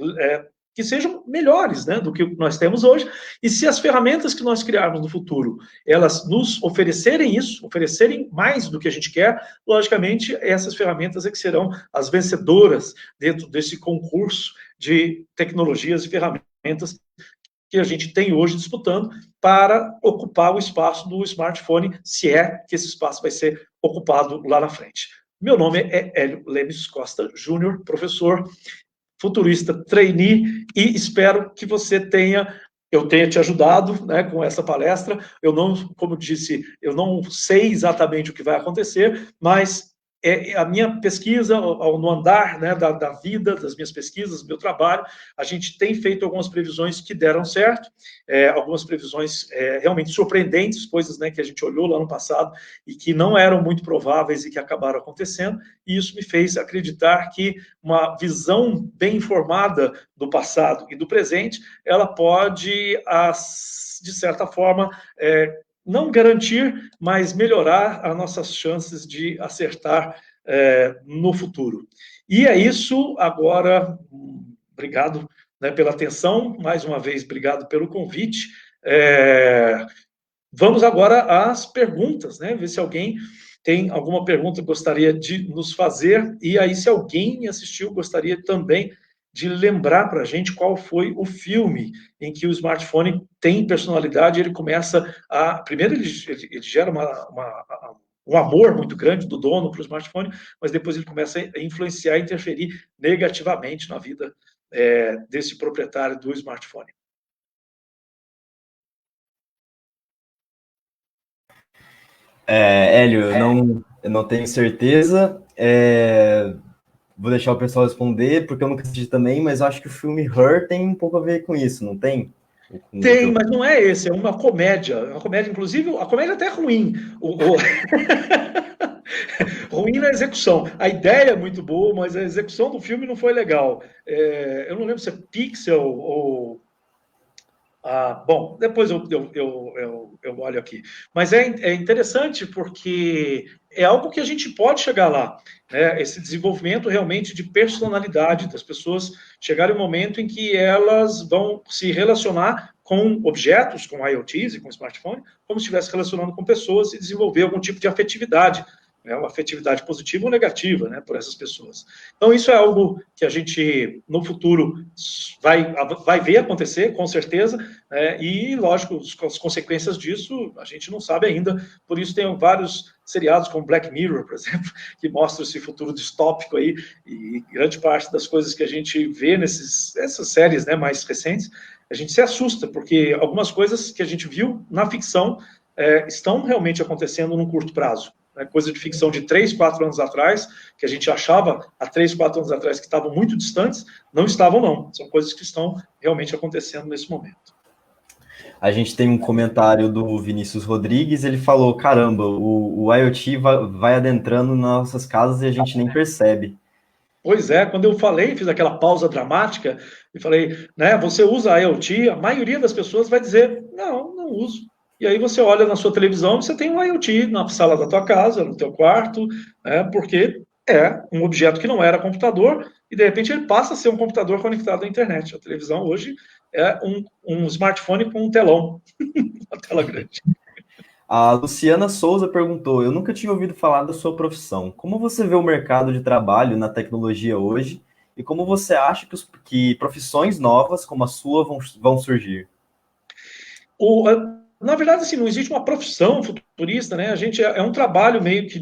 que sejam melhores, né, do que nós temos hoje. E se as ferramentas que nós criarmos no futuro, elas nos oferecerem isso, oferecerem mais do que a gente quer, logicamente, essas ferramentas é que serão as vencedoras dentro desse concurso de tecnologias e ferramentas que a gente tem hoje disputando para ocupar o espaço do smartphone, se é que esse espaço vai ser ocupado lá na frente. Meu nome é Hélio Lemes Costa Júnior, professor, futurista, trainee, e espero que eu tenha te ajudado, né, com essa palestra. Eu não, como disse, eu não sei exatamente o que vai acontecer, mas a minha pesquisa, no andar, né, da vida, das minhas pesquisas, do meu trabalho, a gente tem feito algumas previsões que deram certo, algumas previsões realmente surpreendentes, coisas, né, que a gente olhou lá no passado e que não eram muito prováveis e que acabaram acontecendo, e isso me fez acreditar que uma visão bem informada do passado e do presente, ela pode, de certa forma, não garantir, mas melhorar as nossas chances de acertar no futuro. E é isso. Agora, obrigado, né, pela atenção, mais uma vez, obrigado pelo convite. Vamos agora às perguntas, né? Ver se alguém tem alguma pergunta que gostaria de nos fazer, e aí, se alguém assistiu, gostaria também de lembrar para a gente qual foi o filme em que o smartphone tem personalidade. Ele começa a... Primeiro, ele gera um amor muito grande do dono para o smartphone, mas depois ele começa a influenciar e interferir negativamente na vida desse proprietário do smartphone. Hélio, eu não tenho certeza. Vou deixar o pessoal responder, porque eu nunca assisti também, mas eu acho que o filme Her tem um pouco a ver com isso, não tem? Tem, mas não é esse, é uma comédia. É uma comédia, inclusive, a comédia até é ruim. Ruim na execução. A ideia é muito boa, mas a execução do filme não foi legal. Eu não lembro se é Pixel ou... bom, depois eu olho aqui. Mas é interessante porque é algo que a gente pode chegar lá, né? Esse desenvolvimento realmente de personalidade das pessoas, chegar em um momento em que elas vão se relacionar com objetos, com IoTs e com smartphone, como se estivesse relacionando com pessoas, e desenvolver algum tipo de afetividade, né? Uma afetividade positiva ou negativa, né, por essas pessoas. Então, isso é algo que a gente, no futuro, vai ver acontecer, com certeza, né? E, lógico, as consequências disso a gente não sabe ainda. Por isso tem vários seriados como Black Mirror, por exemplo, que mostram esse futuro distópico aí, e grande parte das coisas que a gente vê essas séries, né, mais recentes, a gente se assusta, porque algumas coisas que a gente viu na ficção estão realmente acontecendo num curto prazo. Né, coisa de ficção de 3, 4 anos atrás, que a gente achava há 3, 4 anos atrás que estavam muito distantes, não estavam, não. São coisas que estão realmente acontecendo nesse momento. A gente tem um comentário do Vinícius Rodrigues, ele falou, caramba, o IoT vai adentrando nas nossas casas e a gente nem percebe. Pois é, quando eu falei, fiz aquela pausa dramática, e falei, né, você usa IoT, a maioria das pessoas vai dizer, não uso. E aí você olha na sua televisão, você tem um IoT na sala da tua casa, no teu quarto, né, porque é um objeto que não era computador, e de repente ele passa a ser um computador conectado à internet. A televisão hoje é um smartphone com um telão, uma tela grande. A Luciana Souza perguntou, eu nunca tinha ouvido falar da sua profissão. Como você vê o mercado de trabalho na tecnologia hoje e como você acha que profissões novas como a sua vão surgir? Na verdade, assim, não existe uma profissão futurista, né? A gente é um trabalho meio que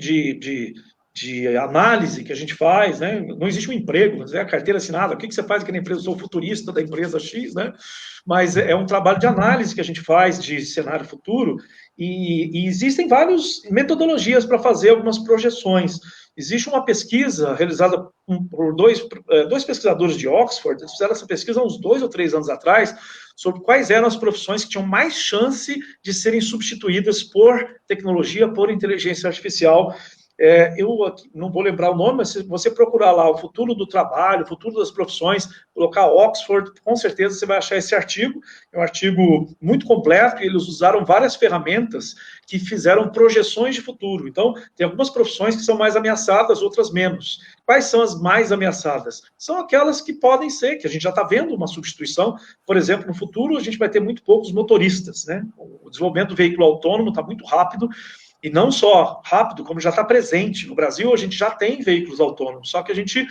de análise que a gente faz, né? Não existe um emprego, mas é a carteira assinada. O que você faz aqui na empresa? Eu sou futurista da empresa X, né? Mas é um trabalho de análise que a gente faz de cenário futuro, e existem várias metodologias para fazer algumas projeções. Existe uma pesquisa realizada por dois pesquisadores de Oxford, eles fizeram essa pesquisa há uns 2 ou 3 anos atrás, sobre quais eram as profissões que tinham mais chance de serem substituídas por tecnologia, por inteligência artificial. Eu não vou lembrar o nome, mas se você procurar lá o futuro do trabalho, o futuro das profissões, colocar Oxford, com certeza você vai achar esse artigo. É um artigo muito completo, e eles usaram várias ferramentas que fizeram projeções de futuro. Então, tem algumas profissões que são mais ameaçadas, outras menos. Quais são as mais ameaçadas? São aquelas que podem ser, que a gente já está vendo uma substituição. Por exemplo, no futuro a gente vai ter muito poucos motoristas, né? O desenvolvimento do veículo autônomo está muito rápido, e não só rápido, como já está presente. No Brasil, a gente já tem veículos autônomos, só que a gente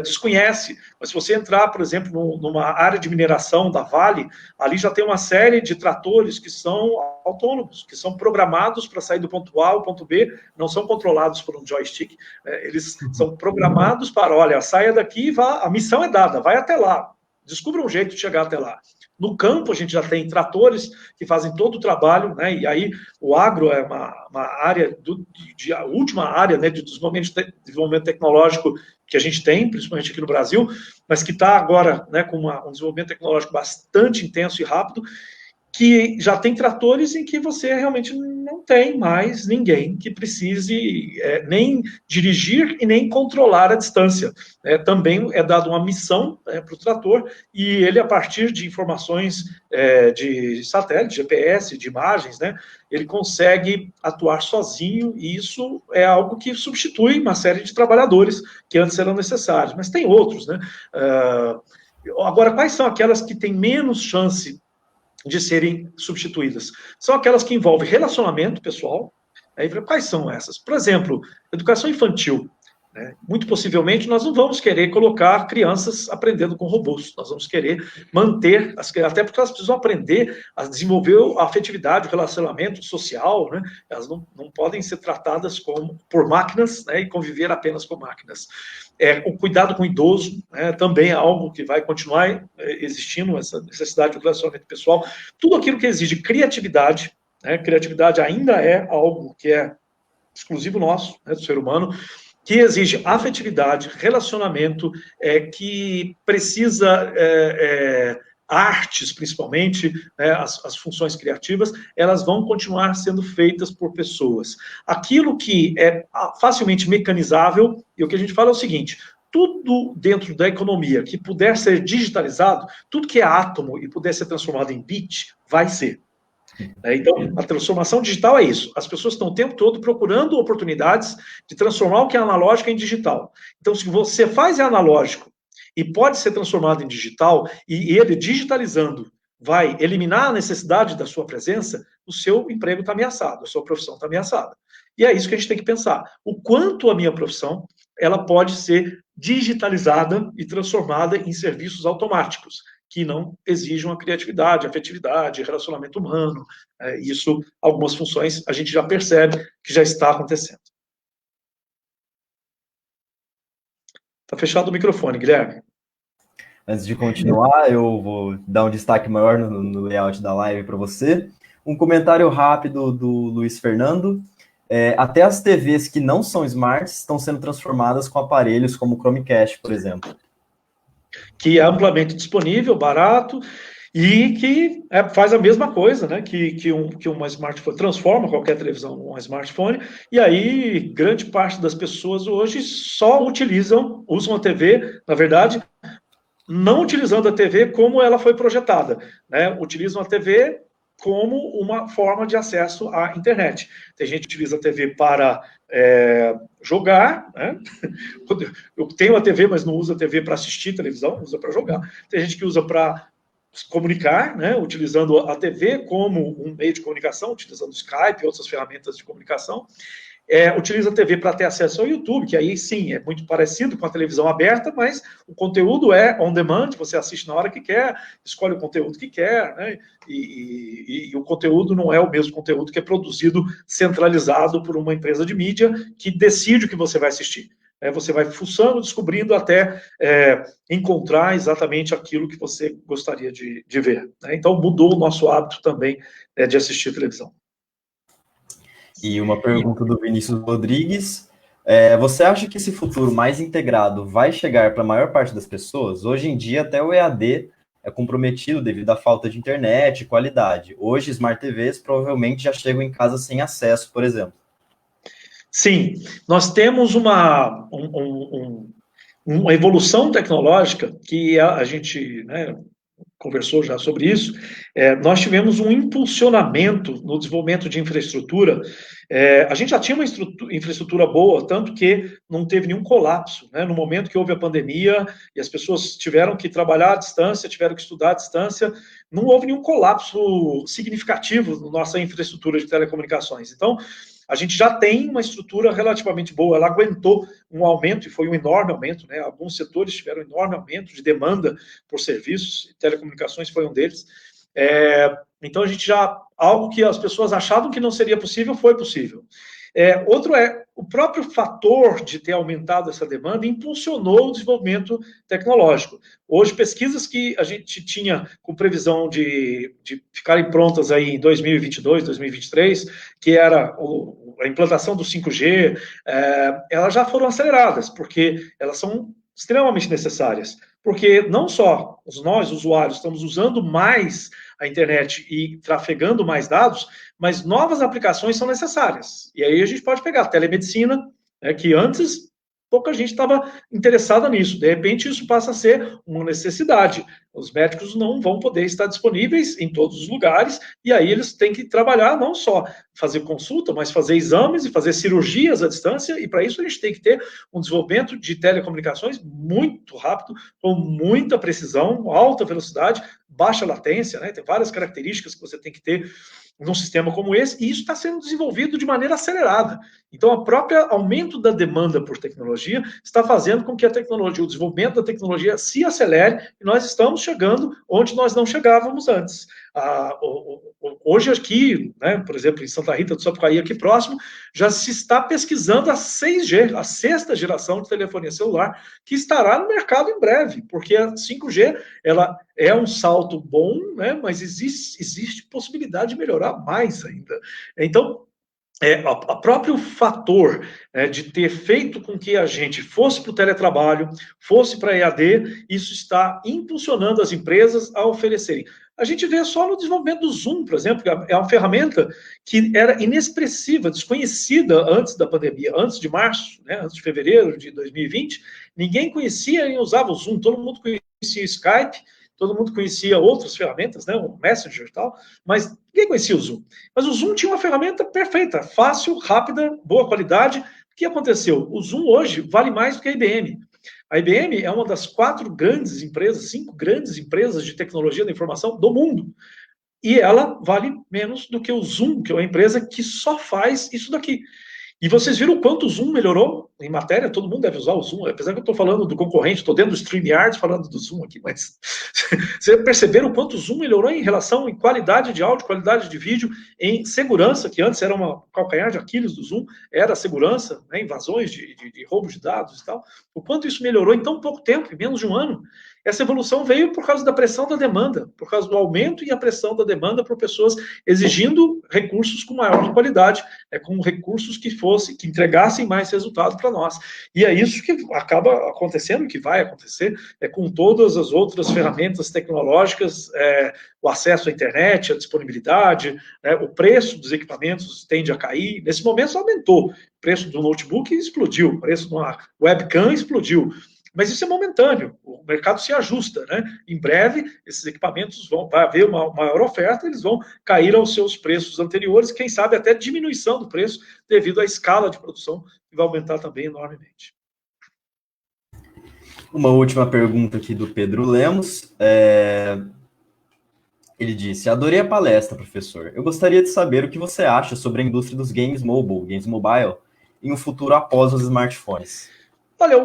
desconhece. Mas se você entrar, por exemplo, numa área de mineração da Vale, ali já tem uma série de tratores que são autônomos, que são programados para sair do ponto A ao ponto B, não são controlados por um joystick, eles são programados para, olha, saia daqui e vá, a missão é dada, vai até lá, descubra um jeito de chegar até lá. No campo, a gente já tem tratores que fazem todo o trabalho, né? E aí o agro é uma área, a última área, né, de desenvolvimento tecnológico que a gente tem, principalmente aqui no Brasil, mas que está agora, né, com um desenvolvimento tecnológico bastante intenso e rápido, que já tem tratores em que você realmente não tem mais ninguém que precise nem dirigir e nem controlar a distância. Também é dada uma missão para o trator e ele, a partir de informações de satélite, GPS, de imagens, né, ele consegue atuar sozinho e isso é algo que substitui uma série de trabalhadores que antes eram necessários. Mas tem outros, né? Agora, quais são aquelas que têm menos chance de serem substituídas? São aquelas que envolvem relacionamento pessoal. Aí, quais são essas? Por exemplo, educação infantil. Né? Muito possivelmente, nós não vamos querer colocar crianças aprendendo com robôs. Nós vamos querer manter, até porque elas precisam aprender a desenvolver a afetividade, o relacionamento social. Né? Elas não podem ser tratadas por máquinas, né, e conviver apenas com máquinas. O cuidado com o idoso, né, também é algo que vai continuar existindo, essa necessidade de relacionamento pessoal. Tudo aquilo que exige criatividade, né, criatividade ainda é algo que é exclusivo nosso, né, do ser humano, que exige afetividade, relacionamento, que precisa artes, principalmente, né, as funções criativas, elas vão continuar sendo feitas por pessoas. Aquilo que é facilmente mecanizável, e o que a gente fala é o seguinte: tudo dentro da economia que puder ser digitalizado, tudo que é átomo e puder ser transformado em bit, vai ser. Então, a transformação digital é isso. As pessoas estão o tempo todo procurando oportunidades de transformar o que é analógico em digital. Então, se você faz analógico e pode ser transformado em digital, e ele digitalizando vai eliminar a necessidade da sua presença, o seu emprego está ameaçado, a sua profissão está ameaçada. E é isso que a gente tem que pensar. O quanto a minha profissão ela pode ser digitalizada e transformada em serviços automáticos, que não exijam a criatividade, a afetividade, relacionamento humano. Isso, algumas funções, a gente já percebe que já está acontecendo. Está fechado o microfone, Guilherme. Antes de continuar, eu vou dar um destaque maior no layout da live para você. Um comentário rápido do Luiz Fernando. Até as TVs que não são smarts estão sendo transformadas com aparelhos como o Chromecast, por exemplo. Que é amplamente disponível, barato, e que faz a mesma coisa, né, que uma smartphone, transforma qualquer televisão num smartphone, e aí grande parte das pessoas hoje só usam a TV, na verdade, não utilizando a TV como ela foi projetada, né, utilizam a TV como uma forma de acesso à internet. Tem gente que utiliza a TV para jogar, né? Eu tenho a TV, mas não usa a TV para assistir televisão, usa para jogar. Tem gente que usa para se comunicar, né? Utilizando a TV como um meio de comunicação, utilizando o Skype e outras ferramentas de comunicação. Utiliza a TV para ter acesso ao YouTube, que aí sim é muito parecido com a televisão aberta, mas o conteúdo é on demand, você assiste na hora que quer, escolhe o conteúdo que quer, né? E o conteúdo não é o mesmo conteúdo que é produzido centralizado por uma empresa de mídia que decide o que você vai assistir. Você vai fuçando, descobrindo até encontrar exatamente aquilo que você gostaria de ver. Né? Então mudou o nosso hábito também de assistir televisão. E uma pergunta do Vinícius Rodrigues. Você acha que esse futuro mais integrado vai chegar para a maior parte das pessoas? Hoje em dia, até o EAD é comprometido devido à falta de internet e qualidade. Hoje, Smart TVs provavelmente já chegam em casa sem acesso, por exemplo. Sim, nós temos uma evolução tecnológica que a gente, né, conversou já sobre isso. Nós tivemos um impulsionamento no desenvolvimento de infraestrutura. A gente já tinha uma infraestrutura boa, tanto que não teve nenhum colapso, né? No momento que houve a pandemia e as pessoas tiveram que trabalhar à distância, tiveram que estudar à distância, não houve nenhum colapso significativo na nossa infraestrutura de telecomunicações. Então, a gente já tem uma estrutura relativamente boa, ela aguentou um aumento, e foi um enorme aumento, né? Alguns setores tiveram um enorme aumento de demanda por serviços, e telecomunicações foi um deles. Então, a gente já, algo que as pessoas achavam que não seria possível, foi possível. Outro o próprio fator de ter aumentado essa demanda impulsionou o desenvolvimento tecnológico. Hoje, pesquisas que a gente tinha com previsão de ficarem prontas aí em 2022, 2023, que era a implantação do 5G, elas já foram aceleradas, porque elas são extremamente necessárias. Porque não só nós, usuários, estamos usando mais a internet e trafegando mais dados, mas novas aplicações são necessárias. E aí a gente pode pegar a telemedicina, que antes pouca gente estava interessada nisso. De repente, isso passa a ser uma necessidade. Os médicos não vão poder estar disponíveis em todos os lugares, e aí eles têm que trabalhar, não só fazer consulta, mas fazer exames e fazer cirurgias à distância, e para isso a gente tem que ter um desenvolvimento de telecomunicações muito rápido, com muita precisão, alta velocidade, baixa latência, né? Tem várias características que você tem que ter num sistema como esse, e isso está sendo desenvolvido de maneira acelerada. Então, o próprio aumento da demanda por tecnologia está fazendo com que a tecnologia, o desenvolvimento da tecnologia se acelere, e nós estamos chegando onde nós não chegávamos antes. Hoje aqui, né, por exemplo, em Santa Rita do Sapucaí, aqui próximo, já se está pesquisando a 6G, a sexta geração de telefonia celular, que estará no mercado em breve, porque a 5G, ela é um salto bom, né, mas existe possibilidade de melhorar mais ainda. Então, o próprio fator de ter feito com que a gente fosse para o teletrabalho, fosse para a EAD, isso está impulsionando as empresas a oferecerem. A gente vê só no desenvolvimento do Zoom, por exemplo, que é uma ferramenta que era inexpressiva, desconhecida antes da pandemia, antes de março, né, antes de fevereiro de 2020, ninguém conhecia e usava o Zoom, todo mundo conhecia o Skype, todo mundo conhecia outras ferramentas, né, o Messenger e tal, mas ninguém conhecia o Zoom. Mas o Zoom tinha uma ferramenta perfeita, fácil, rápida, boa qualidade. O que aconteceu? O Zoom hoje vale mais do que a IBM. A IBM é uma das 4 grandes empresas, 5 grandes empresas de tecnologia da informação do mundo. E ela vale menos do que o Zoom, que é uma empresa que só faz isso daqui. E vocês viram o quanto o Zoom melhorou em matéria? Todo mundo deve usar o Zoom, apesar que eu estou falando do concorrente, estou dentro do StreamYard falando do Zoom aqui, mas vocês perceberam o quanto o Zoom melhorou em relação em qualidade de áudio, qualidade de vídeo, em segurança, que antes era uma calcanhar de Aquiles do Zoom, era a segurança, né, invasões de roubo de dados e tal. O quanto isso melhorou em tão pouco tempo, em menos de um ano. Essa evolução veio por causa da pressão da demanda, por causa do aumento e a pressão da demanda por pessoas exigindo recursos com maior qualidade, com recursos que entregassem mais resultado para nós. E é isso que acaba acontecendo, que vai acontecer, com todas as outras ferramentas tecnológicas, o acesso à internet, a disponibilidade, o preço dos equipamentos tende a cair. Nesse momento aumentou, o preço do notebook explodiu, o preço de uma webcam explodiu. Mas isso é momentâneo, o mercado se ajusta, né? Em breve, esses equipamentos vai haver uma maior oferta, eles vão cair aos seus preços anteriores, quem sabe até diminuição do preço, devido à escala de produção, que vai aumentar também enormemente. Uma última pergunta aqui do Pedro Lemos. Ele disse: adorei a palestra, professor. Eu gostaria de saber o que você acha sobre a indústria dos games mobile, em um futuro após os smartphones. Olha,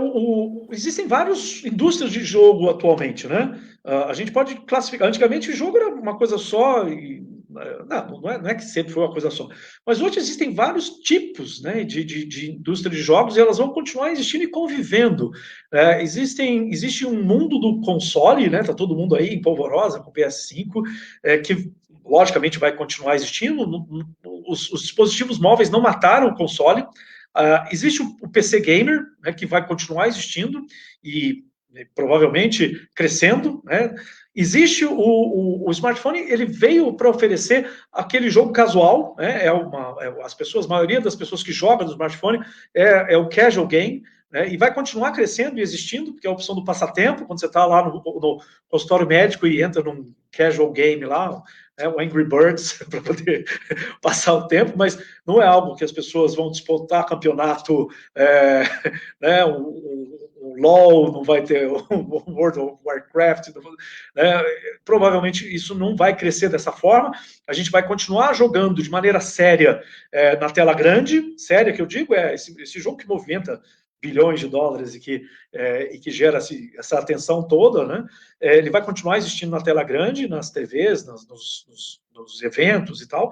existem várias indústrias de jogo atualmente, né? A gente pode classificar. Antigamente o jogo era uma coisa só, não é que sempre foi uma coisa só. Mas hoje existem vários tipos, né, de indústria de jogos, e elas vão continuar existindo e convivendo. Existe um mundo do console, né? Tá todo mundo aí em polvorosa com o PS5, que logicamente vai continuar existindo. Os dispositivos móveis não mataram o console. Existe o PC Gamer, né, que vai continuar existindo e provavelmente crescendo, né? Existe o smartphone, ele veio para oferecer aquele jogo casual, né? A maioria das pessoas que jogam no smartphone é o casual game, né? E vai continuar crescendo e existindo, porque é a opção do passatempo, quando você está lá no consultório médico e entra num casual game lá, o Angry Birds, para poder passar o tempo, mas não é algo que as pessoas vão disputar campeonato, né, um LOL, não vai ter um World of Warcraft, né, provavelmente isso não vai crescer dessa forma. A gente vai continuar jogando de maneira séria na tela grande, séria que eu digo, esse jogo que movimenta bilhões de dólares e que gera essa atenção toda, né? Ele vai continuar existindo na tela grande, nas TVs, nos eventos e tal,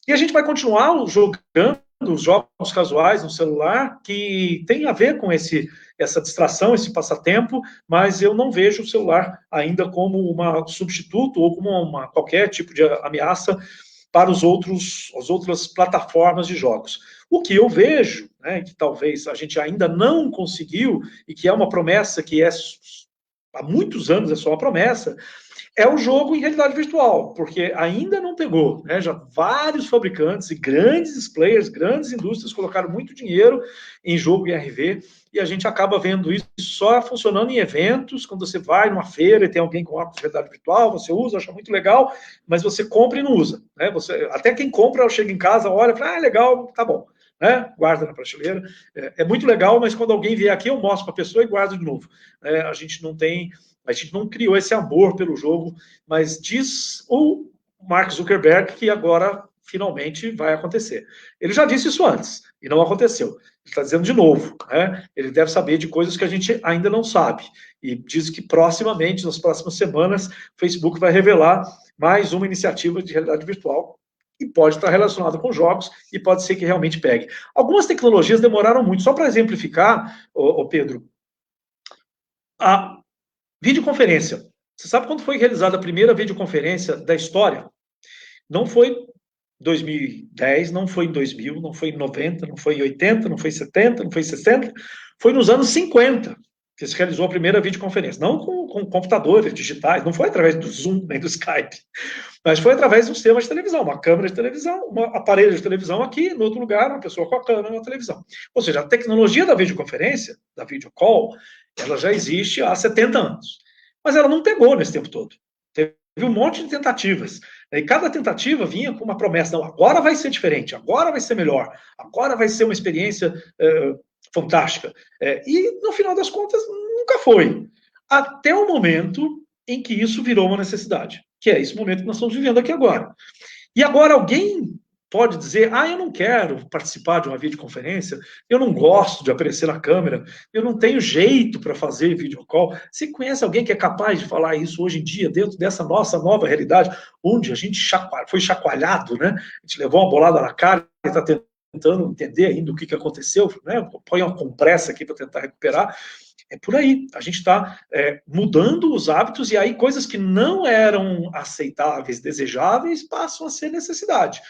e a gente vai continuar jogando os jogos casuais no celular, que tem a ver com essa distração, esse passatempo, mas eu não vejo o celular ainda como um substituto ou como qualquer tipo de ameaça para as outras plataformas de jogos. O que eu vejo, né, que talvez a gente ainda não conseguiu, e que é uma promessa que há muitos anos é só uma promessa, é o jogo em realidade virtual, porque ainda não pegou, né? Já vários fabricantes e grandes players, grandes indústrias colocaram muito dinheiro em jogo em RV, e a gente acaba vendo isso só funcionando em eventos, quando você vai numa feira e tem alguém com óculos de realidade virtual, você usa, acha muito legal, mas você compra e não usa, né? Até quem compra, chega em casa, olha e fala, legal, tá bom. Né? Guarda na prateleira. É muito legal, mas quando alguém vier aqui, eu mostro para a pessoa e guardo de novo. A gente não criou esse amor pelo jogo, mas diz o Mark Zuckerberg que agora finalmente vai acontecer. Ele já disse isso antes e não aconteceu. Ele está dizendo de novo, né? Ele deve saber de coisas que a gente ainda não sabe. E diz que proximamente, nas próximas semanas, o Facebook vai revelar mais uma iniciativa de realidade virtual e pode estar relacionado com jogos e pode ser que realmente pegue. Algumas tecnologias demoraram muito. Só para exemplificar, Pedro, a videoconferência. Você sabe quando foi realizada a primeira videoconferência da história? Não foi 2010, não foi em 2000, não foi em 90, não foi em 80, não foi em 70, não foi em 60, foi nos anos 50 que se realizou a primeira videoconferência. Não com computadores digitais, não foi através do Zoom nem do Skype, mas foi através de um sistema de televisão, uma câmera de televisão, um aparelho de televisão aqui, no outro lugar, uma pessoa com a câmera na televisão. Ou seja, a tecnologia da videoconferência, da videocall, ela já existe há 70 anos. Mas ela não pegou nesse tempo todo. Teve um monte de tentativas. E cada tentativa vinha com uma promessa. Não, agora vai ser diferente, agora vai ser melhor, agora vai ser uma experiência fantástica. E, no final das contas, nunca foi. Até o momento em que isso virou uma necessidade. Que é esse momento que nós estamos vivendo aqui agora. E agora alguém pode dizer, eu não quero participar de uma videoconferência, eu não gosto de aparecer na câmera, eu não tenho jeito para fazer videocall. Você conhece alguém que é capaz de falar isso hoje em dia, dentro dessa nossa nova realidade, onde a gente foi chacoalhado, né? A gente levou uma bolada na cara e está tentando entender ainda o que aconteceu, né? Põe uma compressa aqui para tentar recuperar. É por aí, a gente está mudando os hábitos e aí coisas que não eram aceitáveis, desejáveis, passam a ser necessidade.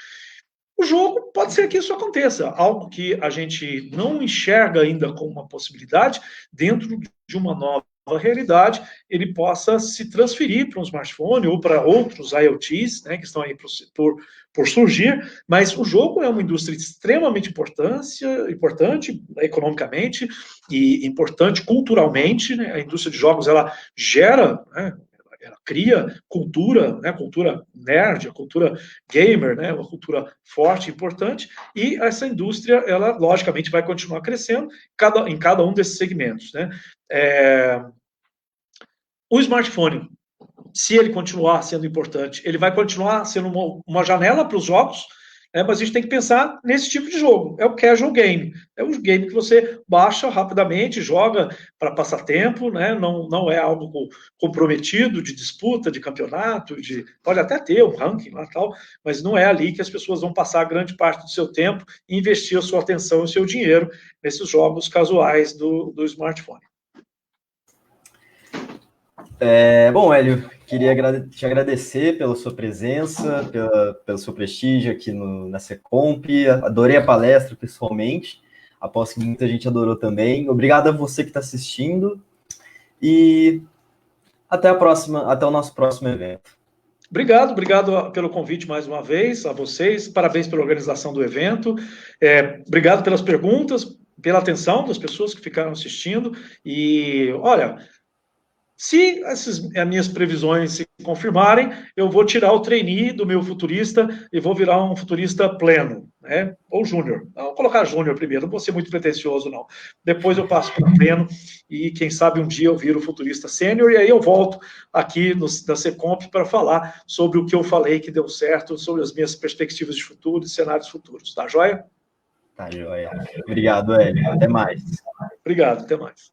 O jogo pode ser que isso aconteça, algo que a gente não enxerga ainda como uma possibilidade, dentro de uma nova realidade, ele possa se transferir para um smartphone ou para outros IoTs, né, que estão aí por surgir, mas o jogo é uma indústria extremamente importante economicamente e importante culturalmente, né? A indústria de jogos, ela gera, né, ela cria cultura, né, cultura nerd, a cultura gamer, né, uma cultura forte, importante, e essa indústria, ela logicamente vai continuar crescendo em cada um desses segmentos, né. O smartphone, se ele continuar sendo importante, ele vai continuar sendo uma janela para os jogos, mas a gente tem que pensar nesse tipo de jogo. É o casual game. É um game que você baixa rapidamente, joga para passar tempo, né? Não é algo comprometido de disputa, de campeonato, pode até ter um ranking lá e tal, mas não é ali que as pessoas vão passar grande parte do seu tempo e investir a sua atenção e o seu dinheiro nesses jogos casuais do smartphone. Bom, Hélio, queria te agradecer pela sua presença, pelo seu prestígio aqui na Secomp. Adorei a palestra pessoalmente, aposto que muita gente adorou também. Obrigado a você que está assistindo e até o nosso próximo evento. Obrigado pelo convite mais uma vez, a vocês, parabéns pela organização do evento, obrigado pelas perguntas, pela atenção das pessoas que ficaram assistindo, e olha, se as minhas previsões se confirmarem, eu vou tirar o trainee do meu futurista e vou virar um futurista pleno, né? Ou júnior. Vou colocar júnior primeiro, não vou ser muito pretensioso, não. Depois eu passo para pleno e, quem sabe, um dia eu viro futurista sênior e aí eu volto aqui na Secomp para falar sobre o que eu falei que deu certo, sobre as minhas perspectivas de futuro e cenários futuros. Tá joia? Tá joia. Obrigado, Hélio. Até mais. Obrigado, até mais.